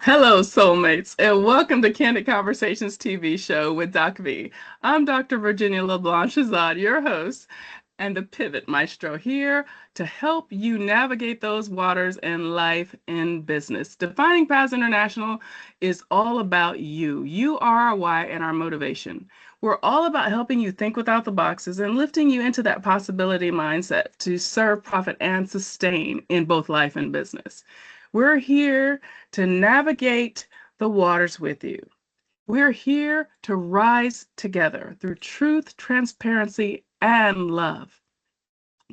Hello, soulmates, and welcome to Candid Conversations TV show with DocV. I'm Dr. Virginia LeBlanc-Shazad, your host, and the Pivot Maestro here to help you navigate those waters in life and business. Defining Paths International is all about you. You are our why and our motivation. We're all about helping you think without the boxes and lifting you into that possibility mindset to serve, profit, and sustain in both life and business. We're here to navigate the waters with you. We're here to rise together through truth, transparency, and love.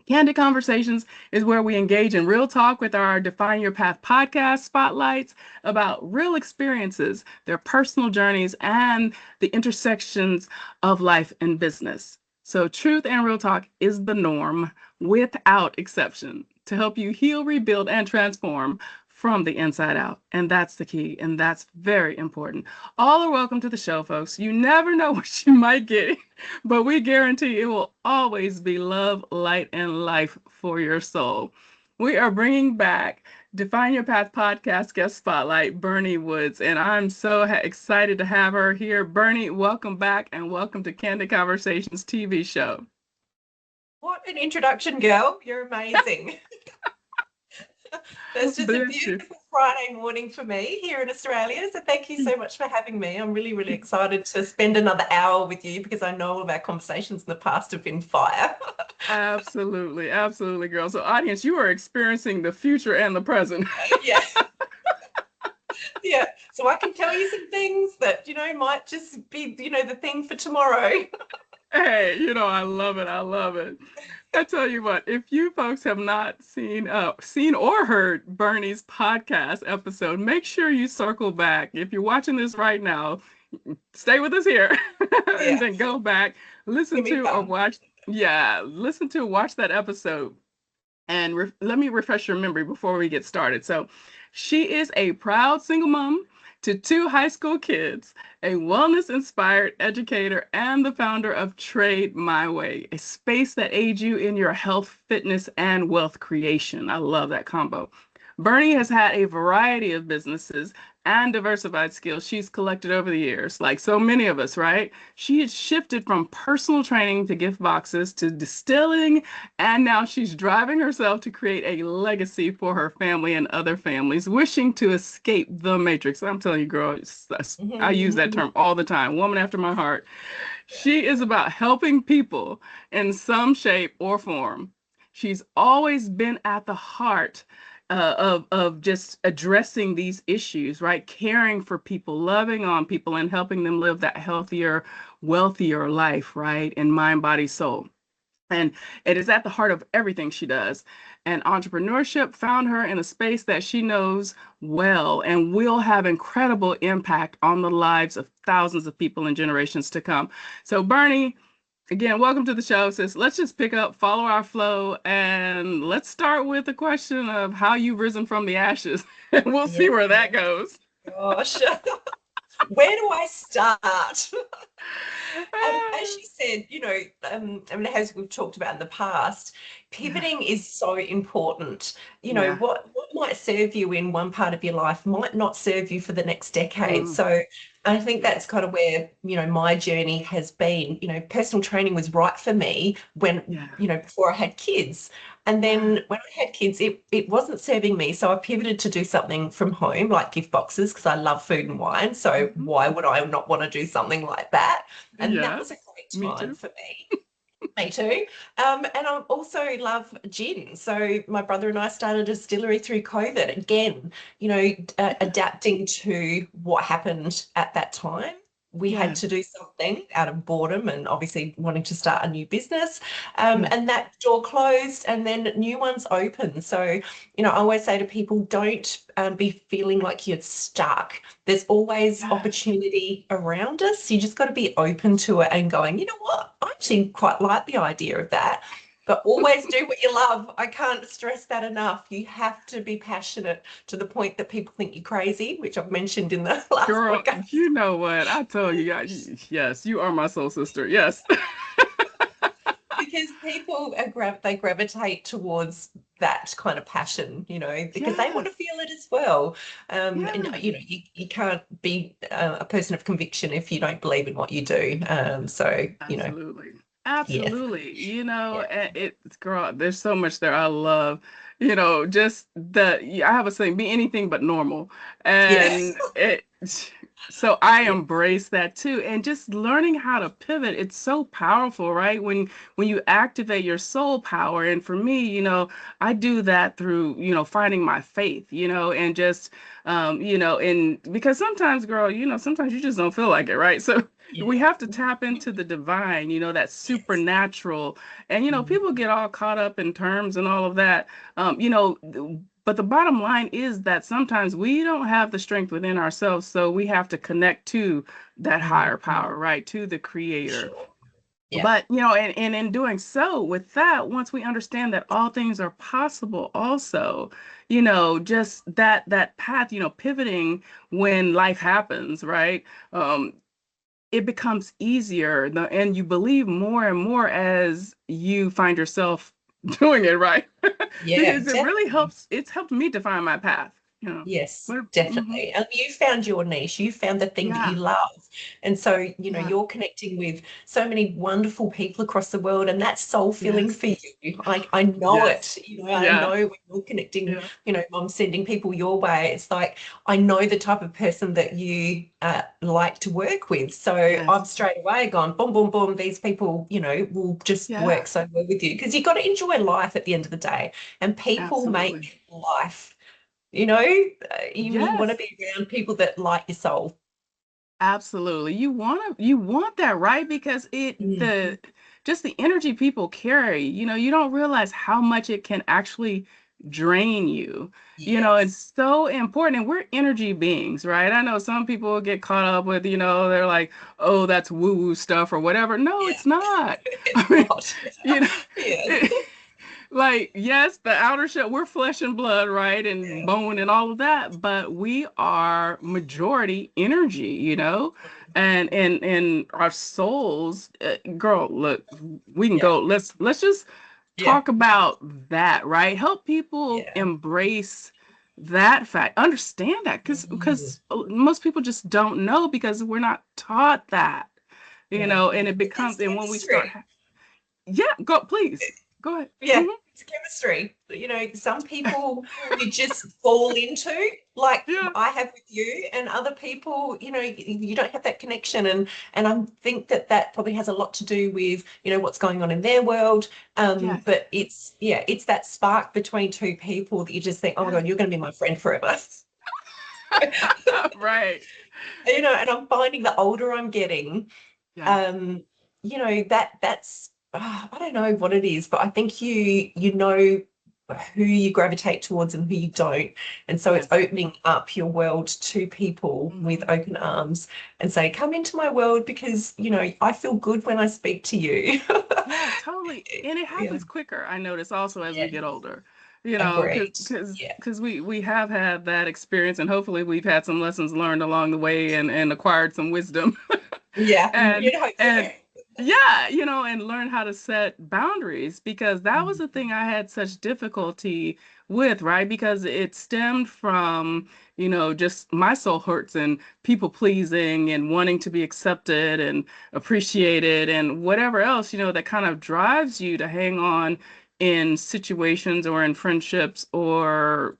Candid Conversations is where we engage in real talk with our Define Your Path podcast spotlights about real experiences, their personal journeys, and the intersections of life and business. So, truth and real talk is the norm without exception to help you heal, rebuild, and transform from the inside out. And that's the key, and that's very important. All are welcome to the show, folks. You never know what you might get, but we guarantee it will always be love, light, and life for your soul. We are bringing back Define Your Path podcast guest spotlight, Berni Woods, and I'm so excited to have her here. Berni, welcome back and welcome to Candid Conversations TV show. What an introduction, girl. You're amazing. It's just a beautiful Friday morning for me here in Australia. So thank you so much for having me. I'm really, really excited to spend another hour with you because I know all of our conversations in the past have been fire. Absolutely. Absolutely, girl. So audience, you are experiencing the future and the present. Yeah. Yeah. So I can tell you some things that, might just be, the thing for tomorrow. Hey, I love it. I love it. I tell you what, if you folks have not seen or heard Berni's podcast episode, make sure you circle back. If you're watching this right now, stay with us here and then go back, listen to or watch that episode. And let me refresh your memory before we get started. So she is a proud single mom to 2 high school kids, a wellness-inspired educator, and the founder of Trade My Way, a space that aids you in your health, fitness, and wealth creation. I love that combo. Berni has had a variety of businesses and diversified skills she's collected over the years, like so many of us, right? She has shifted from personal training to gift boxes to distilling, and now she's driving herself to create a legacy for her family and other families wishing to escape the matrix. I'm telling you, girl, I use that term all the time. Woman after my heart. She is about helping people in some shape or form. She's always been at the heart of just addressing these issues, right? Caring for people, loving on people, and helping them live that healthier, wealthier life, right? In mind, body, soul. And it is at the heart of everything she does. And entrepreneurship found her in a space that she knows well and will have incredible impact on the lives of thousands of people in generations to come. So, Berni, again, welcome to the show, sis. Let's just pick up, follow our flow, and let's start with the question of how you've risen from the ashes. And we'll see where that goes. Gosh. Where do I start? As she said, as we've talked about in the past, pivoting is so important. What might serve you in one part of your life might not serve you for the next decade. So I think that's kind of where, my journey has been. Personal training was right for me when, before I had kids. And then when I had kids, it wasn't serving me. So I pivoted to do something from home, like gift boxes, because I love food and wine. So why would I not want to do something like that? And that was a great time for me. Me too. And I also love gin. So my brother and I started a distillery through COVID. Again, adapting to what happened at that time. We had to do something out of boredom and obviously wanting to start a new business. And that door closed and then new ones open. So, I always say to people, don't be feeling like you're stuck. There's always opportunity around us. You just got to be open to it and going, you know what? I actually quite like the idea of that. But always do what you love. I can't stress that enough. You have to be passionate to the point that people think you're crazy, which I've mentioned in the last podcast. You know what? I told you, yes, you are my soul sister. Yes. because people they gravitate towards that kind of passion, because they want to Yes. feel it as well. And Yes. you can't be a person of conviction if you don't believe in what you do. So, Absolutely. yeah, Absolutely. yeah, It's girl, there's so much there I love. Just I have a saying, be anything but normal. yeah, And so I embrace that too. And just learning how to pivot, it's so powerful, right? When you activate your soul power. And for me, I do that through, finding my faith, and just and because sometimes, girl, sometimes you just don't feel like it, right? So yeah, we have to tap into the divine, that yes. supernatural. And, Mm, people get all caught up in terms and all of that. But the bottom line is that sometimes we don't have the strength within ourselves. So we have to connect to that mm, higher power, right? To the creator. sure. Yeah. But, and in doing so, with that, once we understand that all things are possible, also, just that path, pivoting when life happens, right? Um, it becomes easier and you believe more and more as you find yourself doing it, right? Yeah, Because it really definitely. helps. It's helped me define my path, Yes, what. Hmm. definitely. And you found your niche, you found the thing that you Yeah. love. And so, Yeah. you're connecting with so many wonderful people across the world, and that's soul filling Yes. for you. I know Yes. it. I Yeah. know when you're connecting, Yeah. I'm sending people your way. It's like, I know the type of person that you like to work with. So I've Yes. straight away gone, boom, boom, boom. These people, will just Yeah. work so well with you because you've got to enjoy life at the end of the day. And people Absolutely. make life. You want to Yes. be around people that like your soul. Absolutely. You want that, right? Because Mm, just the energy people carry, you don't realize how much it can actually drain you. It's yes. so important. And we're energy beings, right? I know some people get caught up with, they're like, oh, that's woo-woo stuff or whatever. No, Yeah. it's not. It's I mean, not. you know, Yeah. like, yes, the outer shell, we're flesh and blood, right? And Yeah. bone and all of that, but we are majority energy, and our souls, girl, look, we can Yeah. go, let's just Yeah. talk about that, right? Help people Yeah. embrace that fact, understand that, because Mm, most people just don't know because we're not taught that, yeah. and it becomes, It's and when we start, chemistry. yeah, go, please, go ahead. Yeah, Hmm. it's chemistry. Some people you just fall into, like Yeah. I have with you, and other people, you don't have that connection. And I think that probably has a lot to do with, what's going on in their world. Yes. But it's that spark between two people that you just think, oh my Yes. God, you're going to be my friend forever. Right. And I'm finding the older I'm getting, Yes. um, that's I don't know what it is, but I think you know who you gravitate towards and who you don't. And so it's Yes. opening up your world to people with Hmm. open arms and say, come into my world because, I feel good when I speak to you. Yeah, totally. And it Yeah. happens quicker, I notice also as we Yeah. get older. Agreed. Because Yeah. we have had that experience and hopefully we've had some lessons learned along the way and acquired some wisdom. Yeah. and You'd hope so. and yeah, and learn how to set boundaries because that was Mm, the thing I had such difficulty with, right? Because it stemmed from, just my soul hurts and people pleasing and wanting to be accepted and appreciated and whatever else, that kind of drives you to hang on in situations or in friendships or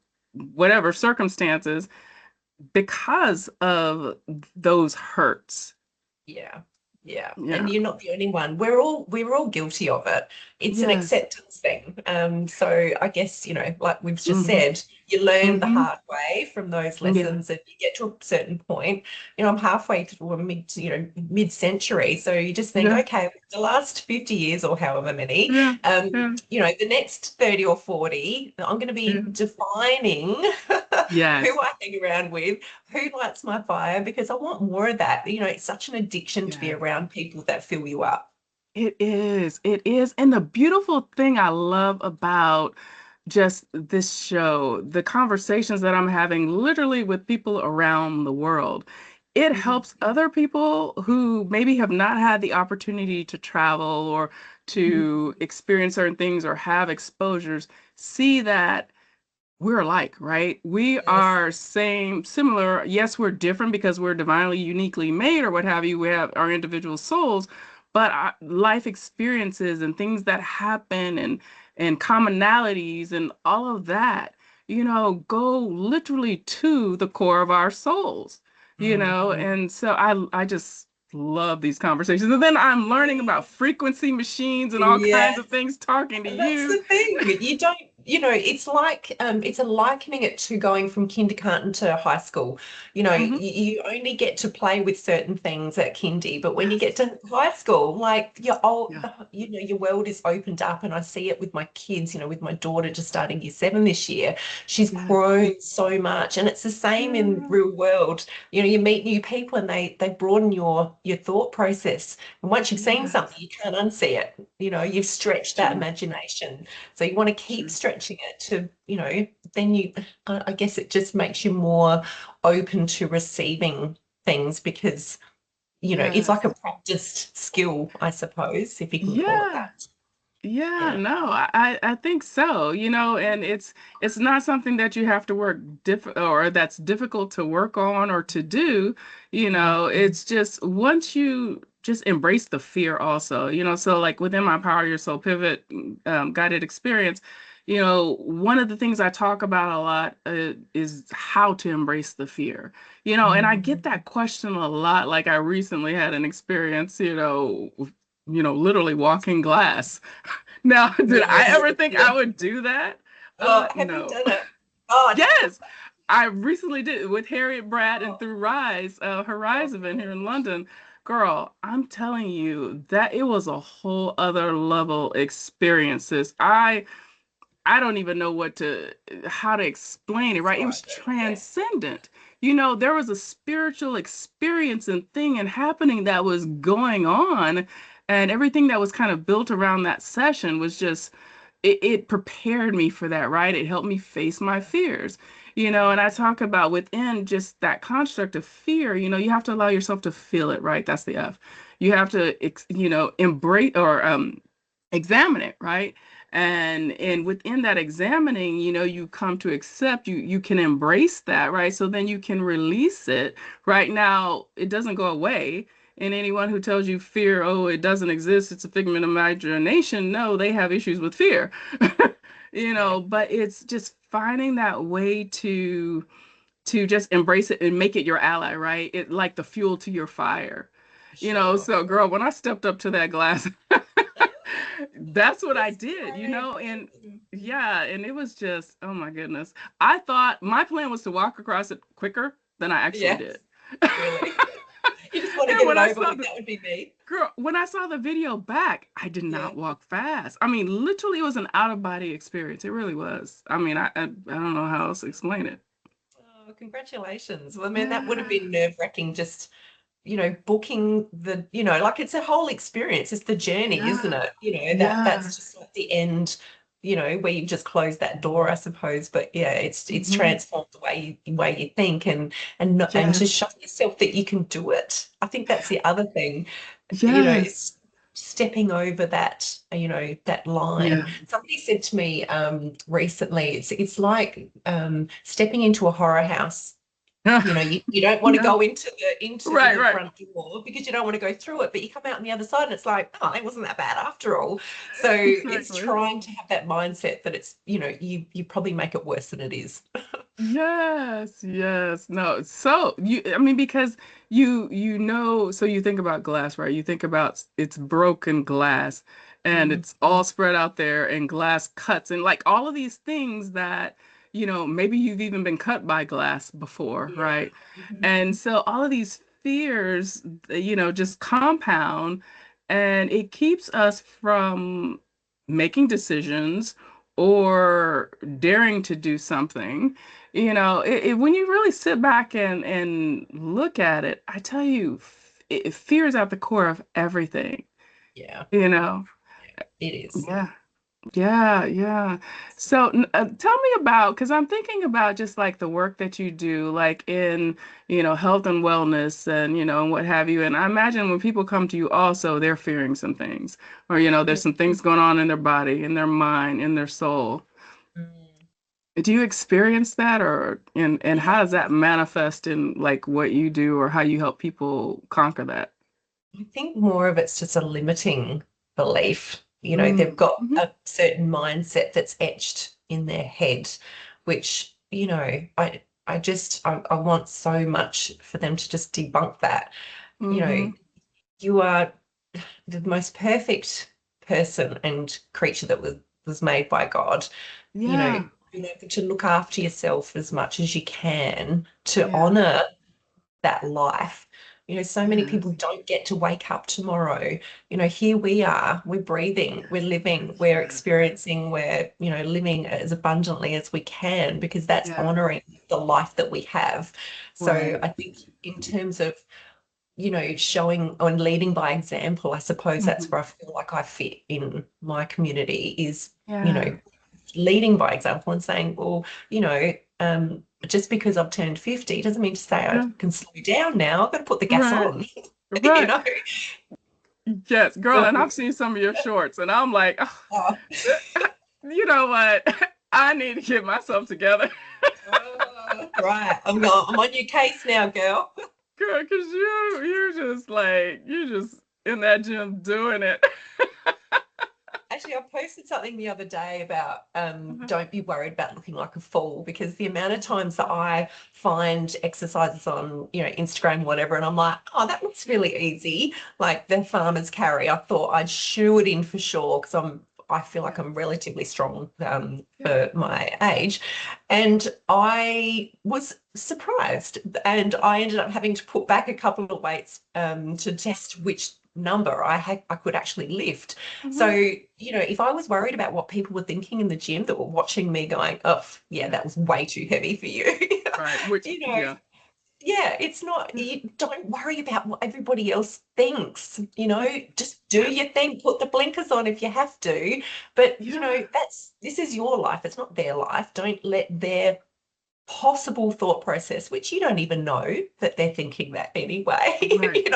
whatever circumstances because of those hurts. yeah. Yeah. And Yeah. you're not the only one. We're all guilty of it. It's an Yes. acceptance thing. So I guess, like we've just Hmm. said, you learn the Hmm. hard way from those Yeah. lessons and you get to a certain point. I'm halfway through mid-century. So you just think, Yeah. okay, the last 50 years or however many, Yeah. Yeah. the next 30 or 40, I'm going to be Yeah. defining who Yes. I hang around with, who lights my fire, because I want more of that. It's such an addiction to be Yes. around people that fill you up. It is. It is. And the beautiful thing I love about just this show, the conversations that I'm having literally with people around the world, it Mhm. helps other people who maybe have not had the opportunity to travel or Mhm. to experience certain things or have exposures see that we're alike, right? We Yes. are same, similar. Yes, we're different because we're divinely uniquely made or what have you. We have our individual souls, but our life experiences and things that happen and commonalities and all of that, go literally to the core of our souls, Mhm. and so I just love these conversations. And then I'm learning Yeah. about frequency machines and all Yeah. kinds of things talking to That's you. the thing. You don't, it's like it's a likening it to going from kindergarten to high school. Hmm. You only get to play with certain things at kindy, but when you get Yes. to high school, like Yeah. your world is opened up, and I see it with my kids. With my daughter just starting year 7 this year, she's Yes. grown so much, and it's the same in Yeah. real world. You meet new people, and they broaden your thought process. And once you've seen Yes. something, you can't unsee it. You've stretched that True. imagination. So you want to keep True. stretching it to, then I guess it just makes you more open to receiving things because, it's like Yes. a practiced skill, I suppose, if you can call it Yeah. that. Yeah, Yeah. no, I think so, and it's not something that you have to work or that's difficult to work on or to do, Mhm. it's just once you just embrace the fear also, so like within my Power Your Soul Pivot guided experience, one of the things I talk about a lot is how to embrace the fear, and I get Mhm. that question a lot. Like I recently had an experience, literally walking glass. Now, did I Yes. ever think Yeah. I would do that? Have you No. done it? Oh, Yes, I recently did with Harriet Brad and oh, through Rise, her oh Rise event here in gosh. London. Girl, I'm telling you that it was a whole other level experiences. I don't even know how to explain it, right? It was Describe it. Yeah. transcendent. There was a spiritual experience and thing and happening that was going on, and everything that was kind of built around that session was just it prepared me for that, right? It helped me face my fears. And I talk about within just that construct of fear, you have to allow yourself to feel it, right? That's the F. You have to, embrace or examine it, right? And within that examining, you come to accept, you can embrace that, right? So then you can release it. Right now it doesn't go away, and anyone who tells you fear, oh, it doesn't exist, it's a figment of imagination, no, they have issues with fear. Yeah. But it's just finding that way to just embrace it and make it your ally, right? It like the fuel to your fire. Sure. So girl, when I stepped up to that glass, that's what I That's did, and great. yeah, and it was just, oh my goodness. I thought my plan was to walk across it quicker than I actually Yes, did. really. You just want to And get it over with. That would be me. when I saw the video back, I did Yeah. not walk fast. I mean, literally, it was an out of body experience. It really was. I mean, I don't know how else to explain it. Oh, congratulations. Well, I mean, that would have Yeah, been nerve-wracking just, booking like it's a whole experience. It's the journey, isn't yeah, it? That's yes. just like the end, where you just close that door, I suppose. But yeah, it's Hmm. transformed the way you think and to Yes, show yourself that you can do it. I think that's the other thing, yes, is stepping over that line. yeah. Somebody said to me recently, it's like stepping into a horror house. You don't want to Yeah, go into right, the right. front door because you don't want to go through it, but you come out on the other side and it's like, oh, it wasn't that bad after all. So it's Exactly. trying to have that mindset that it's, you probably make it worse than it is. Yes, yes. No, so I mean, because so you think about glass, right? You think about it's broken glass and Mm, it's all spread out there and glass cuts and like all of these things that, maybe you've even been cut by glass before, yeah. right? Mhm. And so all of these fears, just compound and it keeps us from making decisions or daring to do something. When you really sit back and look at it, I tell you, fear is at the core of everything, Yeah, you know? it is. Yeah. Yeah, yeah. So tell me about, because I'm thinking about just like the work that you do, like in, health and wellness and, and what have you. And I imagine when people come to you also, they're fearing some things, or, there's some things going on in their body, in their mind, in their soul. Mm. Do you experience that, or and Yeah, how does that manifest in like what you do or how you help people conquer that? I think more of it's just a limiting belief. They've Mm, got hmm a certain mindset that's etched in their head, which, I want so much for them to just debunk that. You know, hmm you are the most perfect person and creature that was made by God. Yeah, Being able to look after yourself as much as you can to yeah, honor that life. So many people yes, don't get to wake up tomorrow. Here we are, we're breathing, we're living, that's we're right. experiencing, we're, living as abundantly as we can because that's Yeah, honoring the life that we have. So right. I think in terms of, showing and leading by example, I suppose that's hmm where I feel like I fit in my community is, you Yeah, know, leading by example and saying, well, just because I've turned 50 doesn't mean to say I yeah, can slow down now. I've got to put the gas right, on, you right. know. Yes, girl, So, and I've seen some of your shorts, and I'm like, oh, uh, you know what? I need to get myself together, right, I'm on your case now, girl. girl, because you just in that gym doing it. Actually, I posted something the other day about don't be worried about looking like a fool because the amount of times that I find exercises on, Instagram, whatever, and I'm like, oh, that looks really easy. Like the farmer's carry, I thought I'd shoe it in for sure because I feel like Yeah, I'm relatively strong yeah. for my age. And I was surprised and I ended up having to put back a couple of weights to test which number I could actually lift. So, hmm if I was worried about what people were thinking in the gym that were watching me going, oh, yeah, Yeah, that was way too heavy for you. right. Which, you know, yeah, yeah, it's not, yeah, you don't worry about what everybody else thinks, yeah, just do your thing, put the blinkers on if you have to. But, yeah. this is your life, it's not their life. Don't let their possible thought process, which you don't even know that they're thinking that anyway, Right. It's in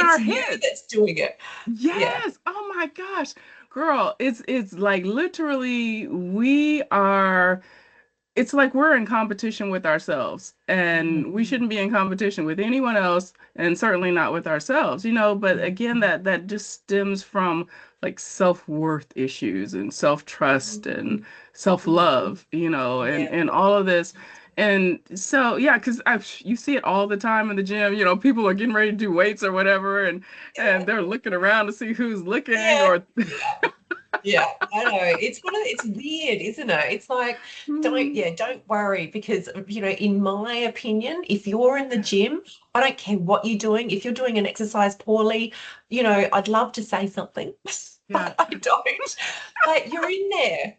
it's our you heads. that's doing it. Yeah. Yes. Oh my gosh. Girl, it's like literally we are it's like we're in competition with ourselves and we shouldn't be in competition with anyone else and certainly not with ourselves, but again that just stems from like self-worth issues and self-trust and self-love, and Yeah. all of this. And so yeah, because I you see it all the time in the gym, people are getting ready to do weights or whatever, and Yeah. they're looking around to see who's looking Yeah. or Yeah. Yeah. I know. It's weird, isn't it? It's like, don't worry because, in my opinion, if you're in the yeah, gym, I don't care what you're doing. If you're doing an exercise poorly, I'd love to say something, yeah, but I don't. But you're in there,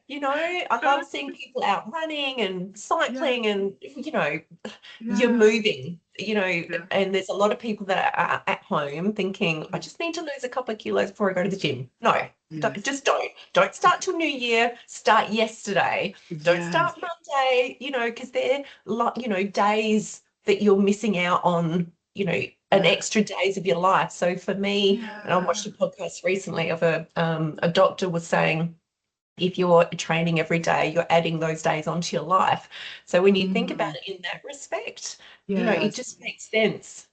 I love seeing people out running and yeah, cycling and, you're yeah, moving, yeah. and there's a lot of people that are at home thinking, I just need to lose a couple of kilos before I go to the gym. No, Yes. just don't. Don't start till New Year. Start yesterday. Don't Yes. start Monday, because they're days that you're missing out on, an Yeah. extra days of your life. So for me, and I Yeah. watched a podcast recently of a doctor was saying, if you're training every day, you're adding those days onto your life. So when you think about Mhm. it in that respect, it Yes. just makes sense.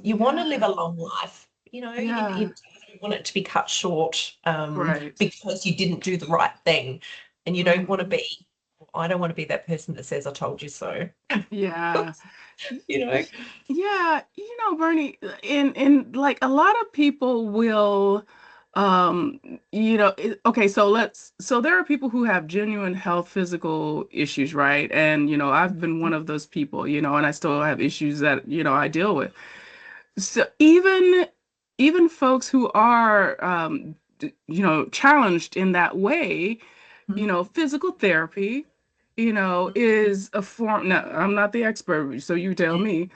You want to live Yeah. a long life. You Yeah. don't want it to be cut short Right. because you didn't do the right thing. And you don't want to Mhm. be, I don't want to be that person that says, I told you so. Yeah. you know? Yeah, Bernie, in like a lot of people will okay, so there are people who have genuine health physical issues, right? And I've been one of those people, and I still have issues that, I deal with. So even folks who are challenged in that way, physical therapy is a form. No, I'm not the expert, so you tell Yeah. me.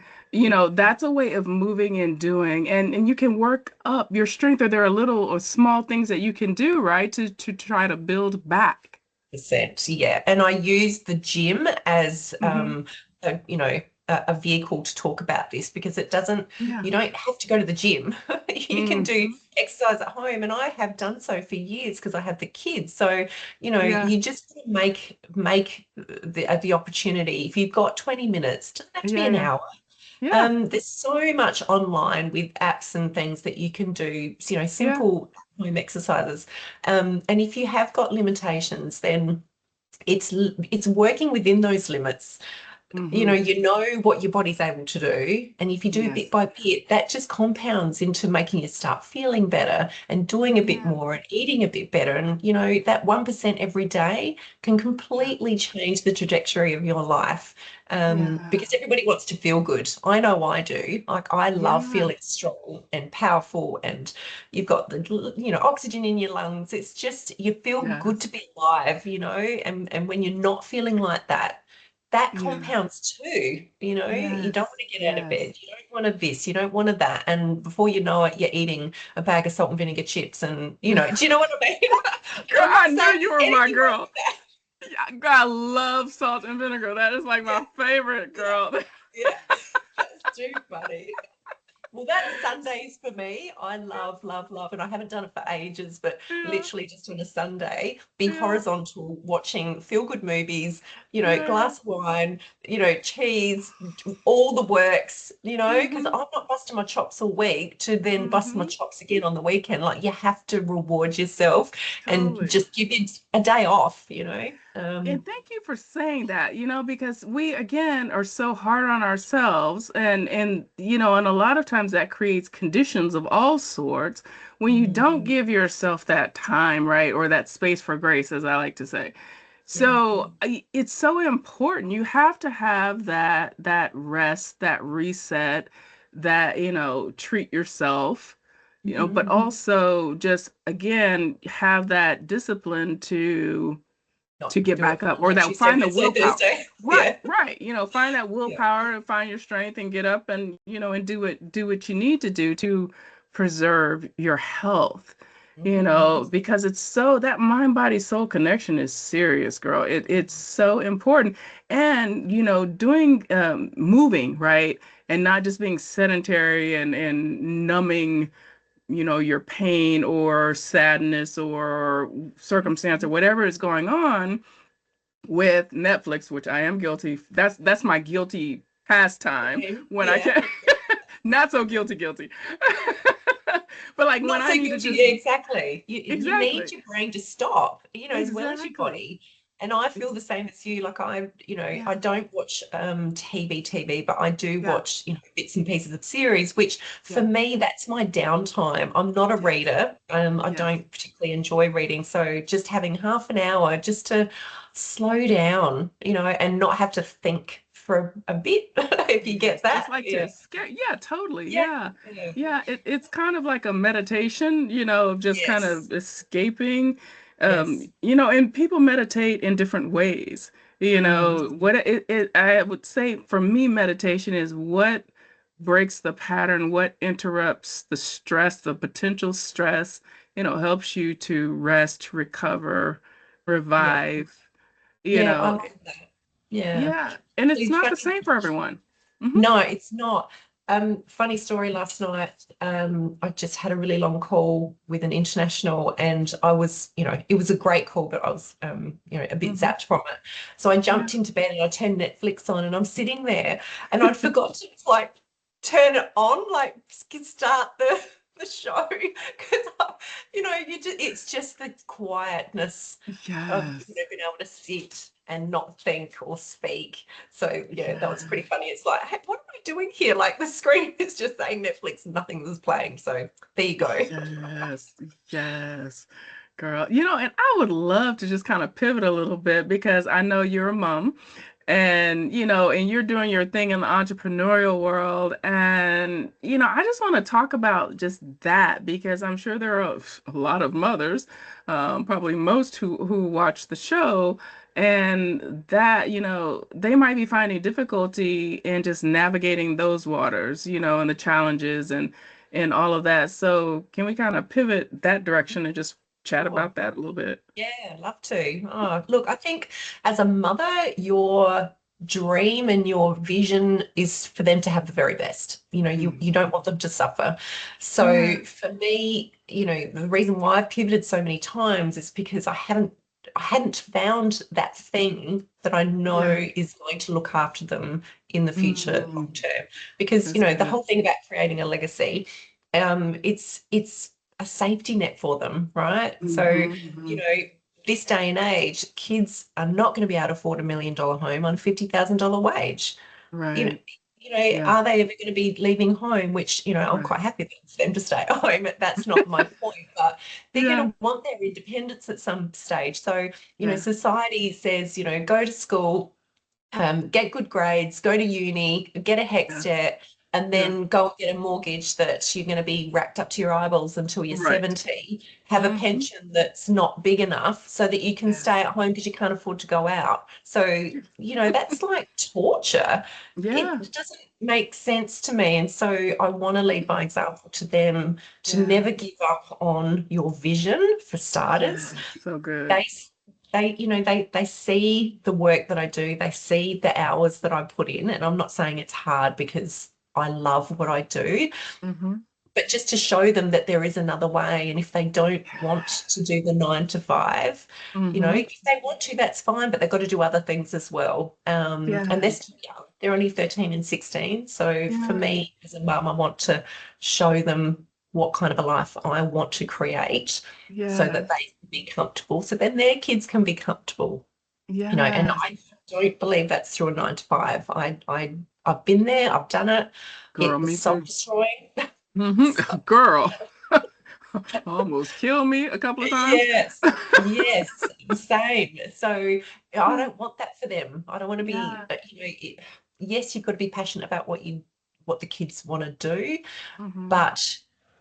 That's a way of moving and doing, and you can work up your strength, or there are little or small things that you can do, right, to try to build back. Percent, yeah. And I use the gym as Hmm. a vehicle to talk about this because it doesn't, Yeah. you don't have to go to the gym. You can do Hmm. exercise at home, and I have done so for years because I have the kids. So, Yeah. you just make the opportunity. If you've got 20 minutes, it doesn't have to be Yeah. an Yeah. hour. Yeah. There's so much online with apps and things that you can do, Yeah. simple home exercises. And if you have got limitations, then it's working within those limits. Hmm. You know what your body's able to do, and if you do bit Yes. by bit, that just compounds into making you start feeling better and doing a bit Yeah. more and eating a bit better. And that 1% every day can Yeah. completely change the trajectory of your life. Yeah. Because everybody wants to feel good. I know I do. Like, I love Yeah. feeling strong and powerful, and you've got the oxygen in your lungs. It's just, you feel good to Yes. be alive, and when you're not feeling like that, that Yeah. compounds too. You don't Yes. want to get out of Yes. bed. You don't want to this, you don't want to that. And before you know it, you're eating a bag of salt and vinegar chips. And, do you know what I mean? And Girl, I'm I not knew saying you there's were my anything wrong girl. with that. Yeah, girl, I love salt and vinegar. That is like my favorite, Yeah, girl. yeah, yeah. That's too funny. Well, that's Sundays for me. I love, love, love, and I haven't done it for ages, but Yeah. literally just on a Sunday, be Yeah. horizontal, watching feel-good movies, Yeah. glass of wine, cheese, all the works, because Mm-hmm. I'm not busting my chops all week to then bust my Mm-hmm. chops again on the weekend. Like, you have to reward yourself and Totally. just give it a day off. And thank you for saying that, because we again are so hard on ourselves, and a lot of times that creates conditions of all sorts when you don't Mm, give yourself that time, right? Or that space for grace, as I like to say. yeah, So it's so important. You have to have that rest, that reset, that, treat yourself, but mhm. also just again have that discipline to Not get do back it up, or Monday, that Tuesday, find the Wednesday, willpower. Thursday. Right, Yeah, right. Find that yeah. willpower and find your strength and get up and do what you need to do to preserve your health. Mhm. Because it's so that mind body soul connection is serious, girl. It's so important. And doing moving, right? And not just being sedentary and numbing your pain or sadness or circumstance or whatever is going on with Netflix, which I am guilty. That's my guilty pastime Same. when I Yeah. can not so guilty. But like when Not I so need to guilty. just Yeah, exactly. You need exactly. your brain to stop, as well as your Exactly. body. And I feel Ex- the same as you. Like, I yeah. don't watch TV, but I do Yeah. watch, bits and pieces of series, which for Yeah. me, that's my downtime. I'm not a Yes. reader. I Yes. don't particularly enjoy reading. So just having half an hour just to slow down, and not have to think for a bit, if you get Yes, just that. like to Yeah. escape. Yeah, totally. Yeah. Yeah. Yeah. Yeah, it's kind of like a meditation, of just kind Yes. of escaping. Yes. And people meditate in different ways. Mm. What I would say for me, meditation is what breaks the pattern, what interrupts the stress, the potential stress, helps you to rest, recover, Yeah. revive, you Yeah, I know. love that. Yeah. Yeah, and it's Actually, not the funny. same for everyone. Hmm. No, it's not. Funny story last night. I just had a really long call with an international, and I was, it was a great call, but I was, a bit Hmm. zapped from it. So I Yeah. jumped into bed and I turned Netflix on, and I'm sitting there, and I'd forgot to, like, turn it on, like, start the show, because it's just the quietness of, Yes. being able to sit and not think or speak. So yeah, that was pretty Yes. funny. It's like, hey, what am I doing here? Like, the screen is just saying Netflix, nothing was playing. So there you go. Yes. Yes. Girl, and I would love to just kind of pivot a little bit because I know you're a mom and you're doing your thing in the entrepreneurial world. And, I just want to talk about just that because I'm sure there are a lot of mothers, probably most who watch the show, And that, they might be finding difficulty in just navigating those waters, and the challenges and all of that. So can we kind of pivot that direction and just chat Sure. about that a little bit? Yeah, love to. Oh, look, I think as a mother, your dream and your vision is for them to have the very best. You Mhm. don't want them to suffer. So Yeah. for me, the reason why I've pivoted so many times is because I hadn't found that thing that I know Yeah. is going to look after them in the future long Mm, term. Because, that's the good. whole thing about creating a legacy, it's a safety net for them, right? So, you Hmm. know, this day and age, kids are not going to be able to afford $1 million home on a $50,000 wage. You know, Right. Yeah. are they ever going to be leaving home? Which, I'm Right. quite happy for them to stay at home. That's not my point, but they're going Yeah. to want their independence at some stage. So, Yeah. society says, go to school, get good grades, go to uni, get a Yeah. HECS debt, and Yeah. then go and get a mortgage that you're going to be racked up to your eyeballs until you're Right. 70, have a Hmm. pension that's not big enough so that you can Yeah. stay at home because you can't afford to go out. So, that's like torture. Yeah. It doesn't make sense to me. And so I want to lead by example to them to Yeah. never give up on your vision for Yeah. starters. So good. They see the work that I do, they see the hours that I put in, and I'm not saying it's hard because I love what I do, Hmm. but just to show them that there is another way. And if they don't want to do the 9 to 5, Hmm. if they want to, that's fine, but they've got to do other things as well. And they're Yeah. still young. They're only 13 and 16. So for Yeah. me as a mum, I want to show them what kind of a life I want to create so that Yes. they can be comfortable, so then their kids can be comfortable. And Yes. I don't believe that's through a 9 to 5. I've been there, I've done it. Girl, It was me soul too. destroying. Hmm. Girl, almost killed me a couple of times. Yes, yes, same. So I don't want that for them. I don't want to be, Yeah. yes, you've got to be passionate about what the kids want to do, Hmm. but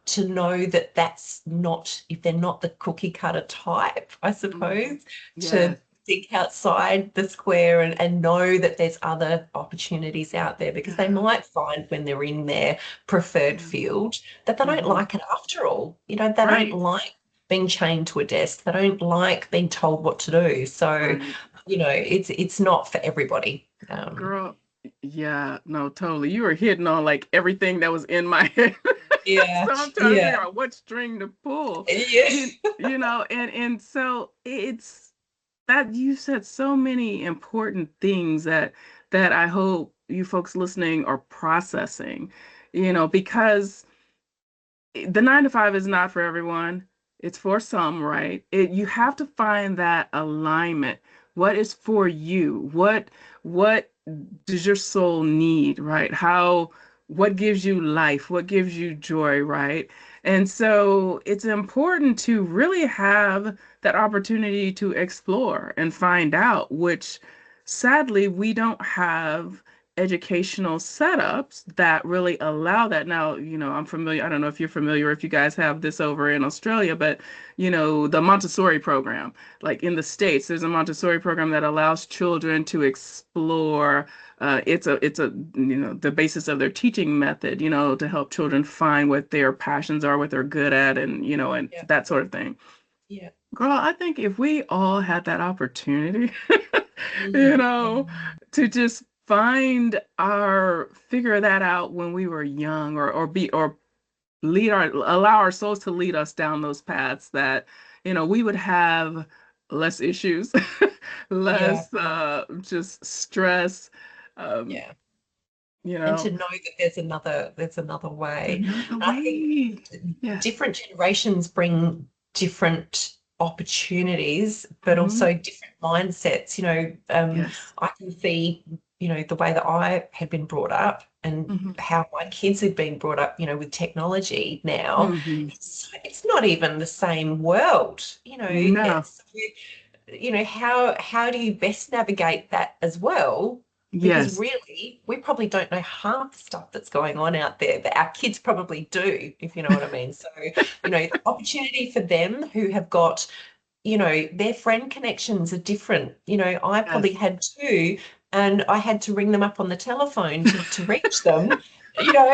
to know that that's not, if they're not the cookie cutter type, I Hmm. suppose, to Yes. think outside the square and know that there's other opportunities out there, because they Yeah. might find when they're in their preferred Yeah. field that they don't Hmm. like it after all. They don't Right. like being chained to a desk. They don't like being told what to do. So, Right. it's not for everybody. Girl, yeah, no, totally. You were hitting on like everything that was in my head. Yeah, So I'm trying to figure yeah, out what string to pull. yeah, And so it's that you said so many important things that I hope you folks listening are processing, because the 9 to 5 is not for everyone. It's for some, right? You have to find that alignment. What is for you? What does your soul need, right? What gives you life? What gives you joy, right? And so it's important to really have that opportunity to explore and find out, which sadly we don't have educational setups that really allow that. Now, I'm familiar, I don't know if you're familiar, if you guys have this over in Australia, but the Montessori program, like in the States, there's a Montessori program that allows children to explore. It's a the basis of their teaching method, to help children find what their passions are, what they're good at, and yeah, that sort of thing. yeah. Girl, I think if we all had that opportunity, you Mm, know, to just figure that out when we were young, or allow our souls to lead us down those paths, that, we would have less issues, yeah, less just stress, um, yeah. you And to know, know that there's another way. another I think way. Yes. different generations bring different opportunities, but Hmm. also different mindsets. Yes. I can see, the way that I had been brought up and Hmm. how my kids had been brought up, with technology now. Hmm. It's not even the same world. No. It's how do you best navigate that as well? Because Yes. really, we probably don't know half the stuff that's going on out there that our kids probably do, if you know what I mean. So, the opportunity for them who have got, you know, their friend connections are different. You know, I probably Yes. had two, and I had to ring them up on the telephone to reach them. You know,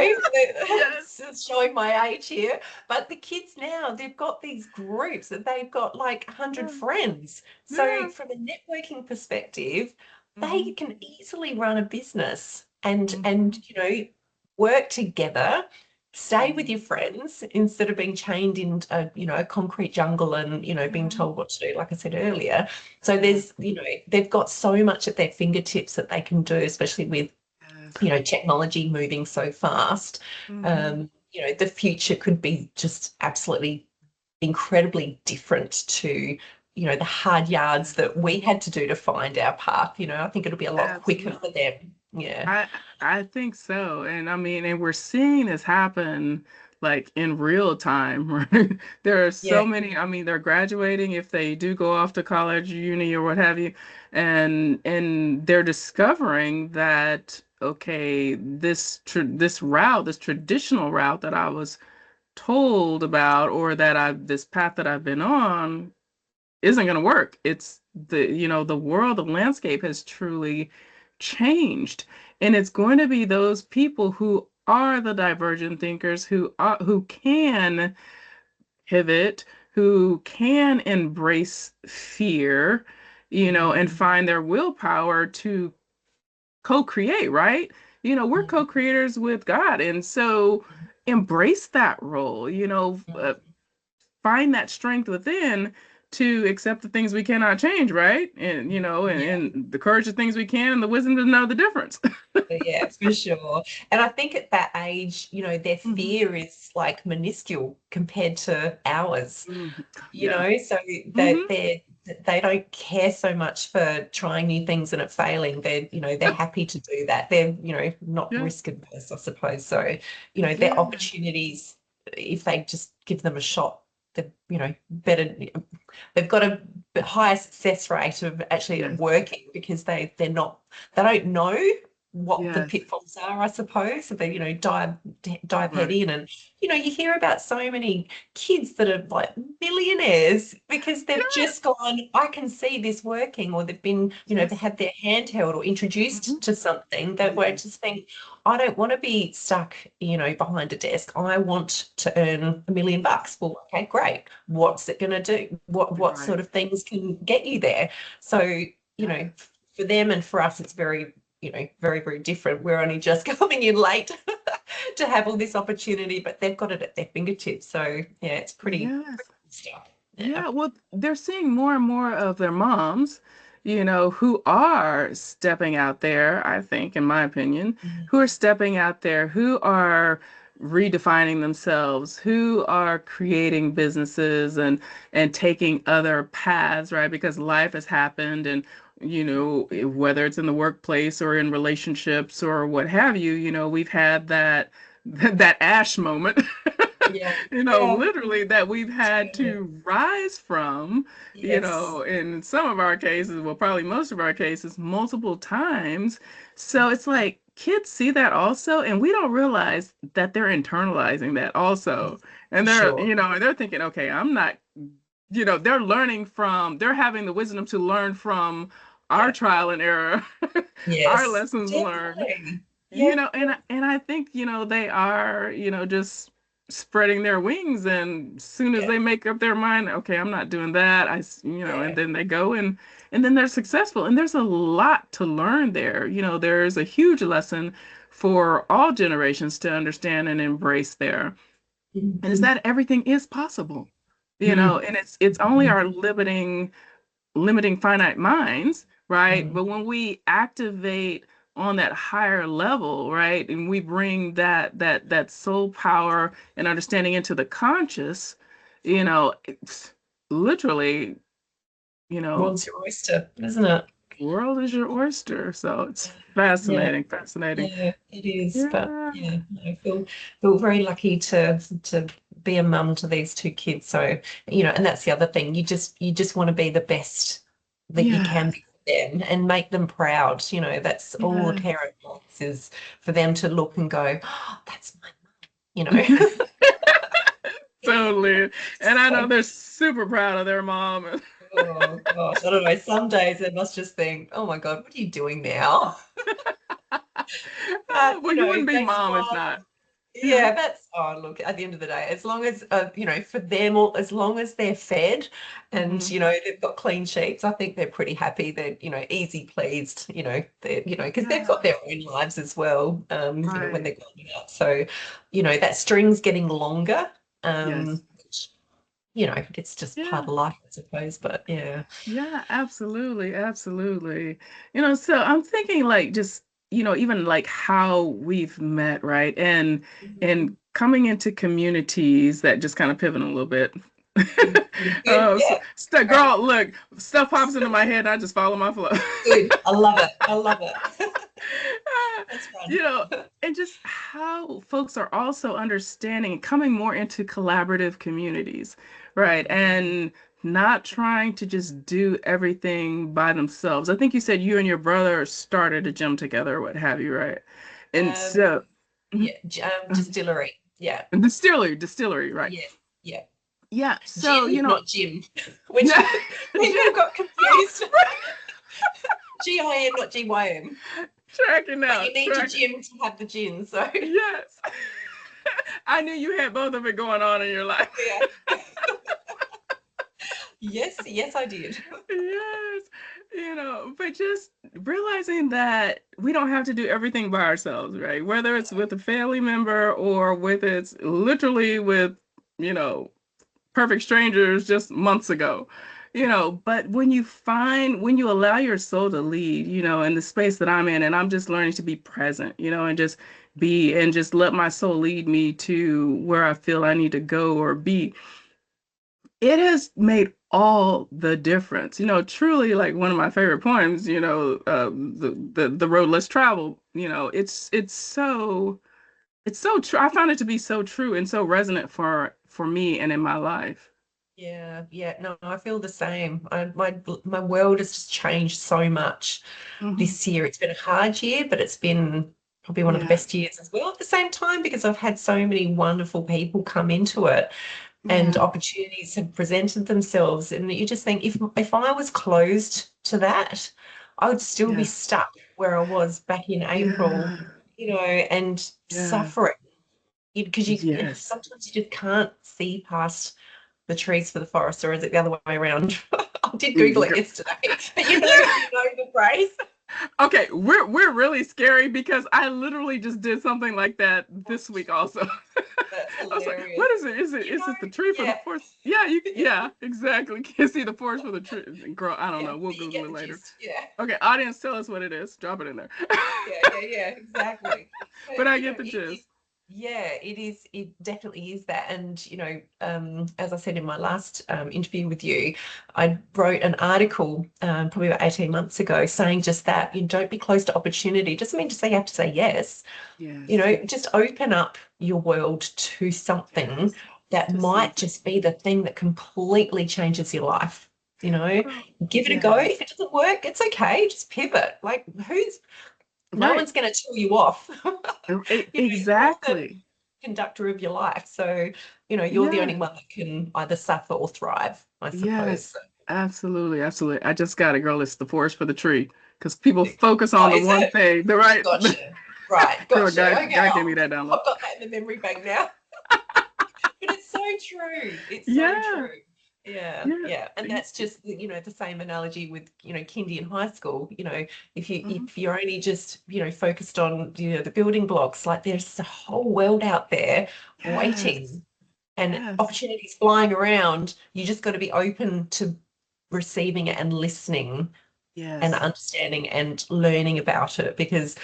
Yes. it's showing my age here. But the kids now, they've got these groups that they've got like 100 Yeah. friends. So Yeah. from a networking perspective, Hmm. they can easily run a business Hmm. and you know, work together, stay with Hmm. your friends instead of being chained in a, you know, a concrete jungle and, you know, being Hmm. told what to do, like I said earlier. So Yeah. there's, you know, they've got so much at their fingertips that they can do, especially with, Yes. you know, technology moving so fast. Hmm. You know, the future could be just absolutely incredibly different to, you know, the hard yards Yes. that we had to do to find our path. You know, I think it'll be a lot quicker for Absolutely. them. Yeah. I think so. And I mean, and we're seeing this happen like in real time, right? There are Yeah. so many, I mean, they're graduating if they do go off to college, uni, or what have you, and they're discovering that okay, this route, this traditional route that I was told about or that I this path that I've been on isn't going to work. It's the world, the landscape has truly changed. And it's going to be those people who are the divergent thinkers who can pivot, who can embrace fear, and Mhm. find their willpower to co-create, right? We're Mhm. co-creators with God. And so embrace that role, Mhm. find that strength within to accept the things we cannot change, right? And Yeah. and the courage of things we can, and the wisdom to know the difference. Yeah, for sure. And I think at that age, you know, their Hmm. fear is like minuscule compared to ours, Hmm. you Yeah. know, so that Hmm. they don't care so much for trying new things and it failing. They're, you know, they're happy to do that. They're, you know, not Yeah. risk adverse, I suppose. So, you know, their Yeah. opportunities, if they just give them a shot, they're, you know, better, they've got a higher success rate of actually Yes. working because they don't know what the Yes. pitfalls are, I suppose. So they, you know, dive head Right. in, and you know, you hear about so many kids that are like millionaires because they've Yeah. just gone, I can see this working, or they've been, you know, they Yes. had their hand held or Hmm. introduced to something that were Hmm. just think, I don't want to be stuck, you know, behind a desk. I want to earn $1 million. Well, okay, great. What's it going to do? What Right. sort of things can get you there? So, you know, Yes. for them and for us, it's very, you know, very, very different. We're only just coming in late to have all this opportunity, but they've got it at their fingertips. So yeah, it's Yes. pretty cool stuff. Yeah. Yeah, well, they're seeing more and more of their moms, who are stepping out there, I think, in my opinion, Mhm. who are stepping out there, who are redefining themselves, who are creating businesses and taking other paths, right? Because life has happened and whether it's in the workplace or in relationships or what have you, we've had that that ash moment. Yeah. Yeah. Literally that we've had Totally. to rise from, Yes. in some of our cases, well, probably most of our cases, multiple times. So it's like kids see that also, and we don't realize that they're internalizing that also. Yes, for And they're, sure. and they're thinking, okay, I'm not, they're having the wisdom to learn from our Yeah. trial and error, our Yes. lessons learned. Definitely. Yeah. And I think, they are, just spreading their wings, and as soon as Yeah. they make up their mind, okay, I'm not doing that. And Yeah. then they go and then they're successful. And there's a lot to learn there. There's a huge lesson for all generations to understand and embrace there. And is Mhm. that everything is possible. Mm. And it's only Mhm. our limiting finite minds, right? Mm. But when we activate on that higher level, right, and we bring that soul power and understanding into the conscious, it's literally, you know, World's your oyster, isn't it? world is your oyster. So it's Yeah. fascinating, fascinating. Yeah, it is. But Yeah. yeah, I feel very lucky to be a mum to these two kids. So, you know, and that's the other thing. You just want to be the best that you can Yes. be for them and make them proud. You know, that's all a Yes. parent wants is for them to look and go, oh, that's my, you know. Totally. And I know So they're super proud of their mom. Oh gosh, I don't know. Some days they must just think, "Oh my God, what are you doing now?" But Well, you wouldn't be they mom if smile. not. Yeah. Yeah, that's oh look, at the end of the day, as long as for them, as long as they're fed and Hmm. they've got clean sheets, I think they're pretty happy. They're easy pleased. They're because they've got Yeah. their own lives as well. When Right. they're growing up, so that string's getting longer. Yes. Which, it's just part Yeah. of life, I suppose. But yeah. Yeah, absolutely, absolutely. So I'm thinking like just, even like how we've met, right? And Mhm. coming into communities that just kind of pivot a little bit. Good, good. So, Yeah, great. girl, look, stuff pops into my head, I just follow my flow. Good. I love it. I love it. That's you fun. know, and just how folks are also understanding and coming more into collaborative communities, right? Mhm. And not trying to just do everything by themselves. I think you said you and your brother started a gym together or what have you, right? And Um, so, mhm, yeah, mhm. distillery. Yeah, Distillery, right? yeah, yeah. Yeah. So, Gin, not Jim. When yeah, people got confused. Gin, not GYM. tracking But you out, need your tracking. gym to have the gin. So Yes. I knew you had both of it going on in your life. yeah. Yes, yes, I did. Yes, but just realizing that we don't have to do everything by ourselves, right? Whether it's with a family member or with it's literally with, you know, perfect strangers just months ago, but when you allow your soul to lead, in the space that I'm in, and I'm just learning to be present, and just be and just let my soul lead me to where I feel I need to go or be, it has made all the difference. Truly, like one of my favorite poems, the road less traveled. It's so true. I found it to be so true and so resonant for me and in my life. Yeah, yeah. No, I feel the same. My world has just changed so much Hmm. this year. It's been a hard year, but it's been probably one of the Yeah, best years as well at the same time because I've had so many wonderful people come into it and yeah, opportunities have presented themselves. And you just think if I was closed to that, I would still be yeah, stuck where I was back in April, yeah, and yeah, suffering because yes. sometimes you just can't see past the trees for the forest, or is it the other way around? I did Google it yesterday, but you know the phrase. Okay, we're really scary because I literally just did something like that this week also. That's I was like, hilarious. what is it? Is it You is know, it the tree for the yeah, forest? Yeah, yeah, yeah, exactly. Can't see the forest for the tree. Girl, I don't yeah. know. We'll But you Google get it the later. gist. Yeah, Okay, audience, tell us what it is. Drop it in there. yeah, yeah, yeah. Exactly. But But I get the gist. yeah, it is. It definitely is that. And as I said in my last interview with you, I wrote an article probably about 18 months ago saying just that. You don't be closed to opportunity. Doesn't mean to say you have to say yes. Yes. Just open up your world to something Yes. that To might something. just be the thing that completely changes your life. Girl, Give it a go. If yes. it doesn't work, it's okay. Just pivot. Like, no Right. one's going to tell you off. You're the Exactly. conductor of your life. So, you're the only Yeah. one that can either suffer or thrive, I suppose. Yes. Absolutely. Absolutely. I just got it, girl. It's the forest for the tree. Because people focus Oh, on the is one it? thing. The right. Gotcha. Right. Girl, Gotcha. God, Okay. God gave Oh, me that download. I've got that in the memory bank now. But it's so true. It's so Yeah. true. Yeah, Yeah. yeah. And that's just, the same analogy with, kindy in high school. Mhm. If you're only just, focused on, the building blocks, like there's a whole world out there Yes. waiting and Yes. opportunities flying around. You just got to be open to receiving it and listening and Yes. understanding and learning about it because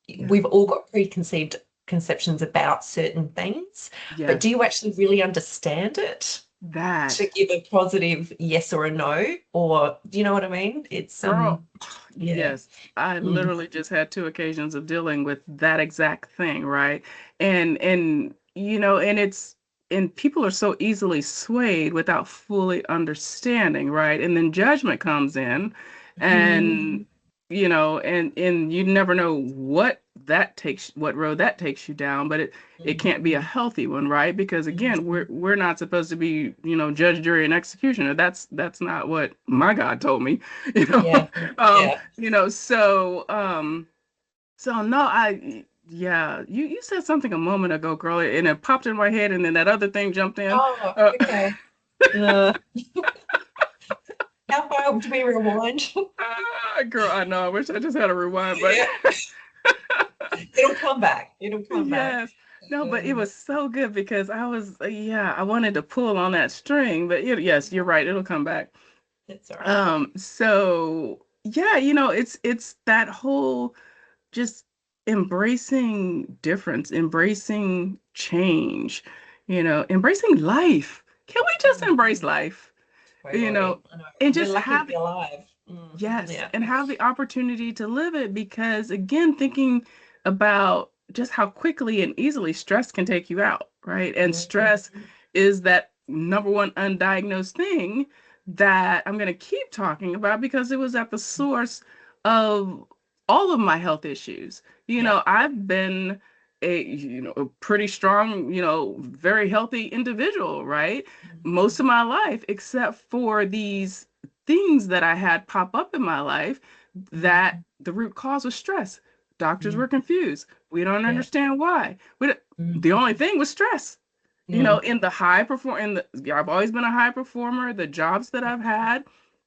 Yeah. we've all got preconceived conceptions about certain things, but do Yes. you actually really understand it That. to give a positive yes or a no? Or do you know what I mean? It's Girl, yeah. yes. I Mm. literally just had two occasions of dealing with that exact thing, right? And people are so easily swayed without fully understanding, right? And then judgment comes in Mhm. and and you never know what what road that takes you down, but it can't be a Mhm. healthy one, right? Because again, Mhm. we're not supposed to be, judge, jury, and executioner. That's not what my God told me, you know. Yeah. Yeah. So no, yeah, you said something a moment ago, girl, and it popped in my head, and then that other thing jumped in. Oh, Uh, okay. Uh, how far do we rewind? Girl, I know. I wish I just had a rewind, but Yeah. It'll come back. It'll come back. yes. No, but it Um, was so good because I was, yeah, I wanted to pull on that string, but yes, you're right. It'll come back. that's all right. So yeah, it's that whole just embracing difference, embracing change, embracing life. Can we just embrace Mhm. life? You know, Totally. I know. and We're just lucky to have be alive. Yes, Yeah. and have the opportunity to live it because, again, thinking about just how quickly and easily stress can take you out, right? And stress Mhm. is that number one undiagnosed thing that I'm going to keep talking about because it was at the source of all of my health issues. Yeah. I've been a pretty strong, very healthy individual, right? Most of Mhm. my life, except for these things that I had pop up in my life that Mhm. the root cause was stress. Doctors Mhm. were confused. We don't Yeah. understand why. The Mhm. only thing was stress. Mm. In the high perform in the I've always been a high performer. The jobs that I've had,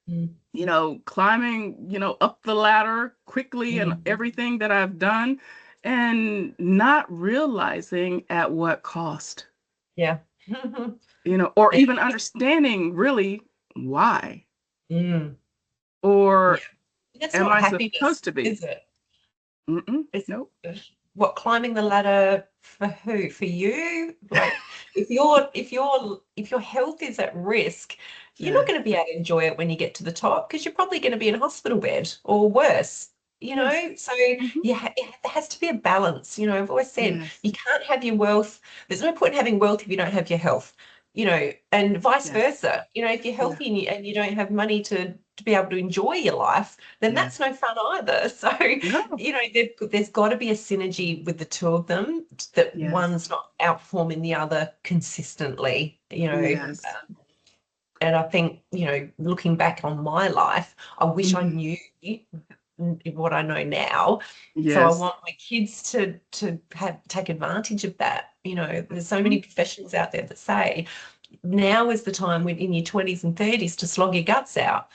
Mm. climbing, up the ladder quickly and Mm. everything that I've done and not realizing at what cost, Yeah. or Yeah. even understanding really why, Mm. Yeah. or That's am not I supposed happiness, to be? is it? Mm-mm, It's nope. what, climbing the ladder for who? For you? Like, if your health is at risk, you're not Yes. going to be able to enjoy it when you get to the top because you're probably going to be in a hospital bed or worse. Yes. So Hmm. there has to be a balance. I've always said Yes. you can't have your wealth. There's no point in having wealth if you don't have your health. And vice Yes. versa. If you're Yeah. healthy and you don't have money to be able to enjoy your life, then that's Yes. no fun either. So, No. there's got to be a synergy with the two of them, that Yes. one's not outperforming the other consistently. Yes. And I think, looking back on my life, I wish I Mhm. knew what I know now. So I Yes. want my kids to take advantage of that. There's so Mhm. many professionals out there that say now is the time when in your 20s and 30s to slog your guts out,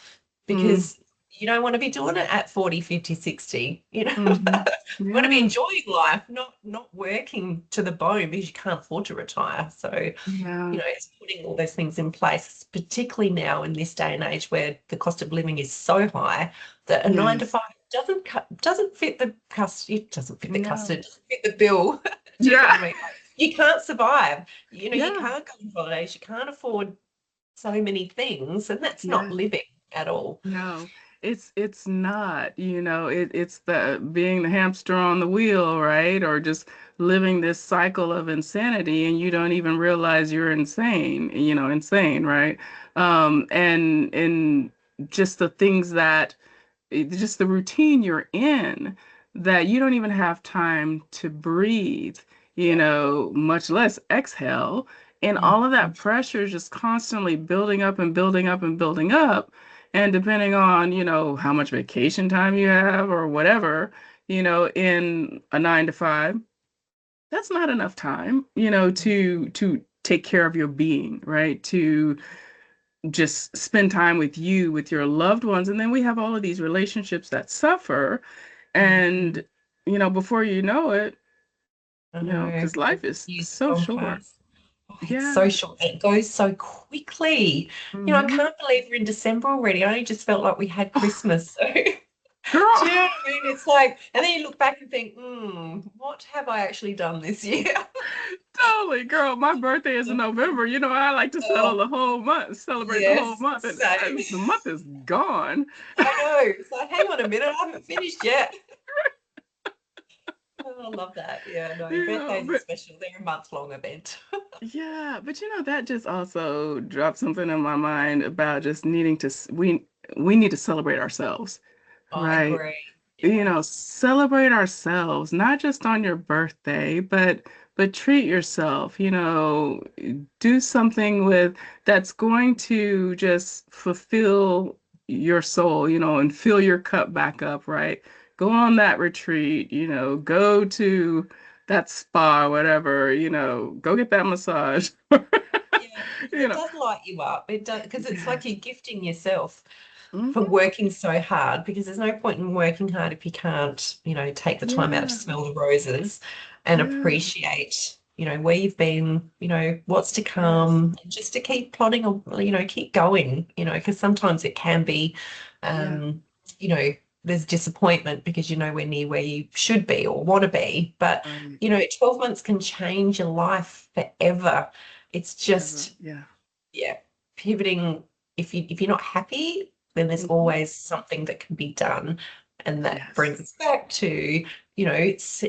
Mm. because you don't want to be doing it at 40, 50, 60. Mhm. You want to be Yeah. enjoying life, not working to the bone because you can't afford to retire. So, Yeah. it's putting all those things in place, particularly now in this day and age where the cost of living is so high that a nine to Yes. five doesn't fit the custody, it doesn't fit the custody, No. it doesn't fit the bill. Do you know what Yeah. I mean? Like, you can't survive. You Yeah. can't go on holidays, you can't afford so many things, and that's not Yes. living at all. No, it's not, it's the being the hamster on the wheel, right? Or just living this cycle of insanity and you don't even realize you're insane, right? And just the things that just the routine you're in that you don't even have time to breathe, Yeah. much less exhale. And Mm. all of that pressure is just constantly building up and building up and building up. And depending on, how much vacation time you have or whatever, in a 9 to 5, that's not enough time, to take care of your being, right? To just spend time with you, with your loved ones. And then we have all of these relationships that suffer. Mm. And, before you know it, I know. because life is Years have so gone short. past. Oh, it's Yeah. so short and it goes so quickly. I Hmm. can't believe we're in December already. I only just felt like we had Christmas. So, do Girl, you know what I mean? It's like, and then you look back and think, what have I actually done this year? totally, girl. My birthday is in November. I like to settle Oh, the whole month, celebrate the whole yes, month, and same. the month is gone. I know. It's like, hang on a minute, I haven't finished yet. Oh, I love that. Yeah, no, birthdays are But special. They're a month-long event. yeah, but that just also dropped something in my mind about just needing to we need to celebrate ourselves, I right? agree. Yeah. celebrate ourselves, not just on your birthday, but treat yourself, do something with that's going to just fulfill your soul, and fill your cup back up, right? Go on that retreat, go to that spa, whatever, go get that massage. Yeah, because you it know. does light you up. It does, because it's Yeah. like you're gifting yourself for Hmm. working so hard, because there's no point in working hard if you can't, take the time out to Yeah. smell the roses and Yeah. appreciate, where you've been, what's to Yes. come, and just to keep plodding, keep going, because sometimes it can be, Yeah. um, you know, there's disappointment because you're nowhere near where you should be or want to be. But, Right. 12 months can change your life forever. It's Forever. just, Yeah. yeah, pivoting. If you're not happy, then there's Hmm. always something that can be done, and that brings Yes. us back to it's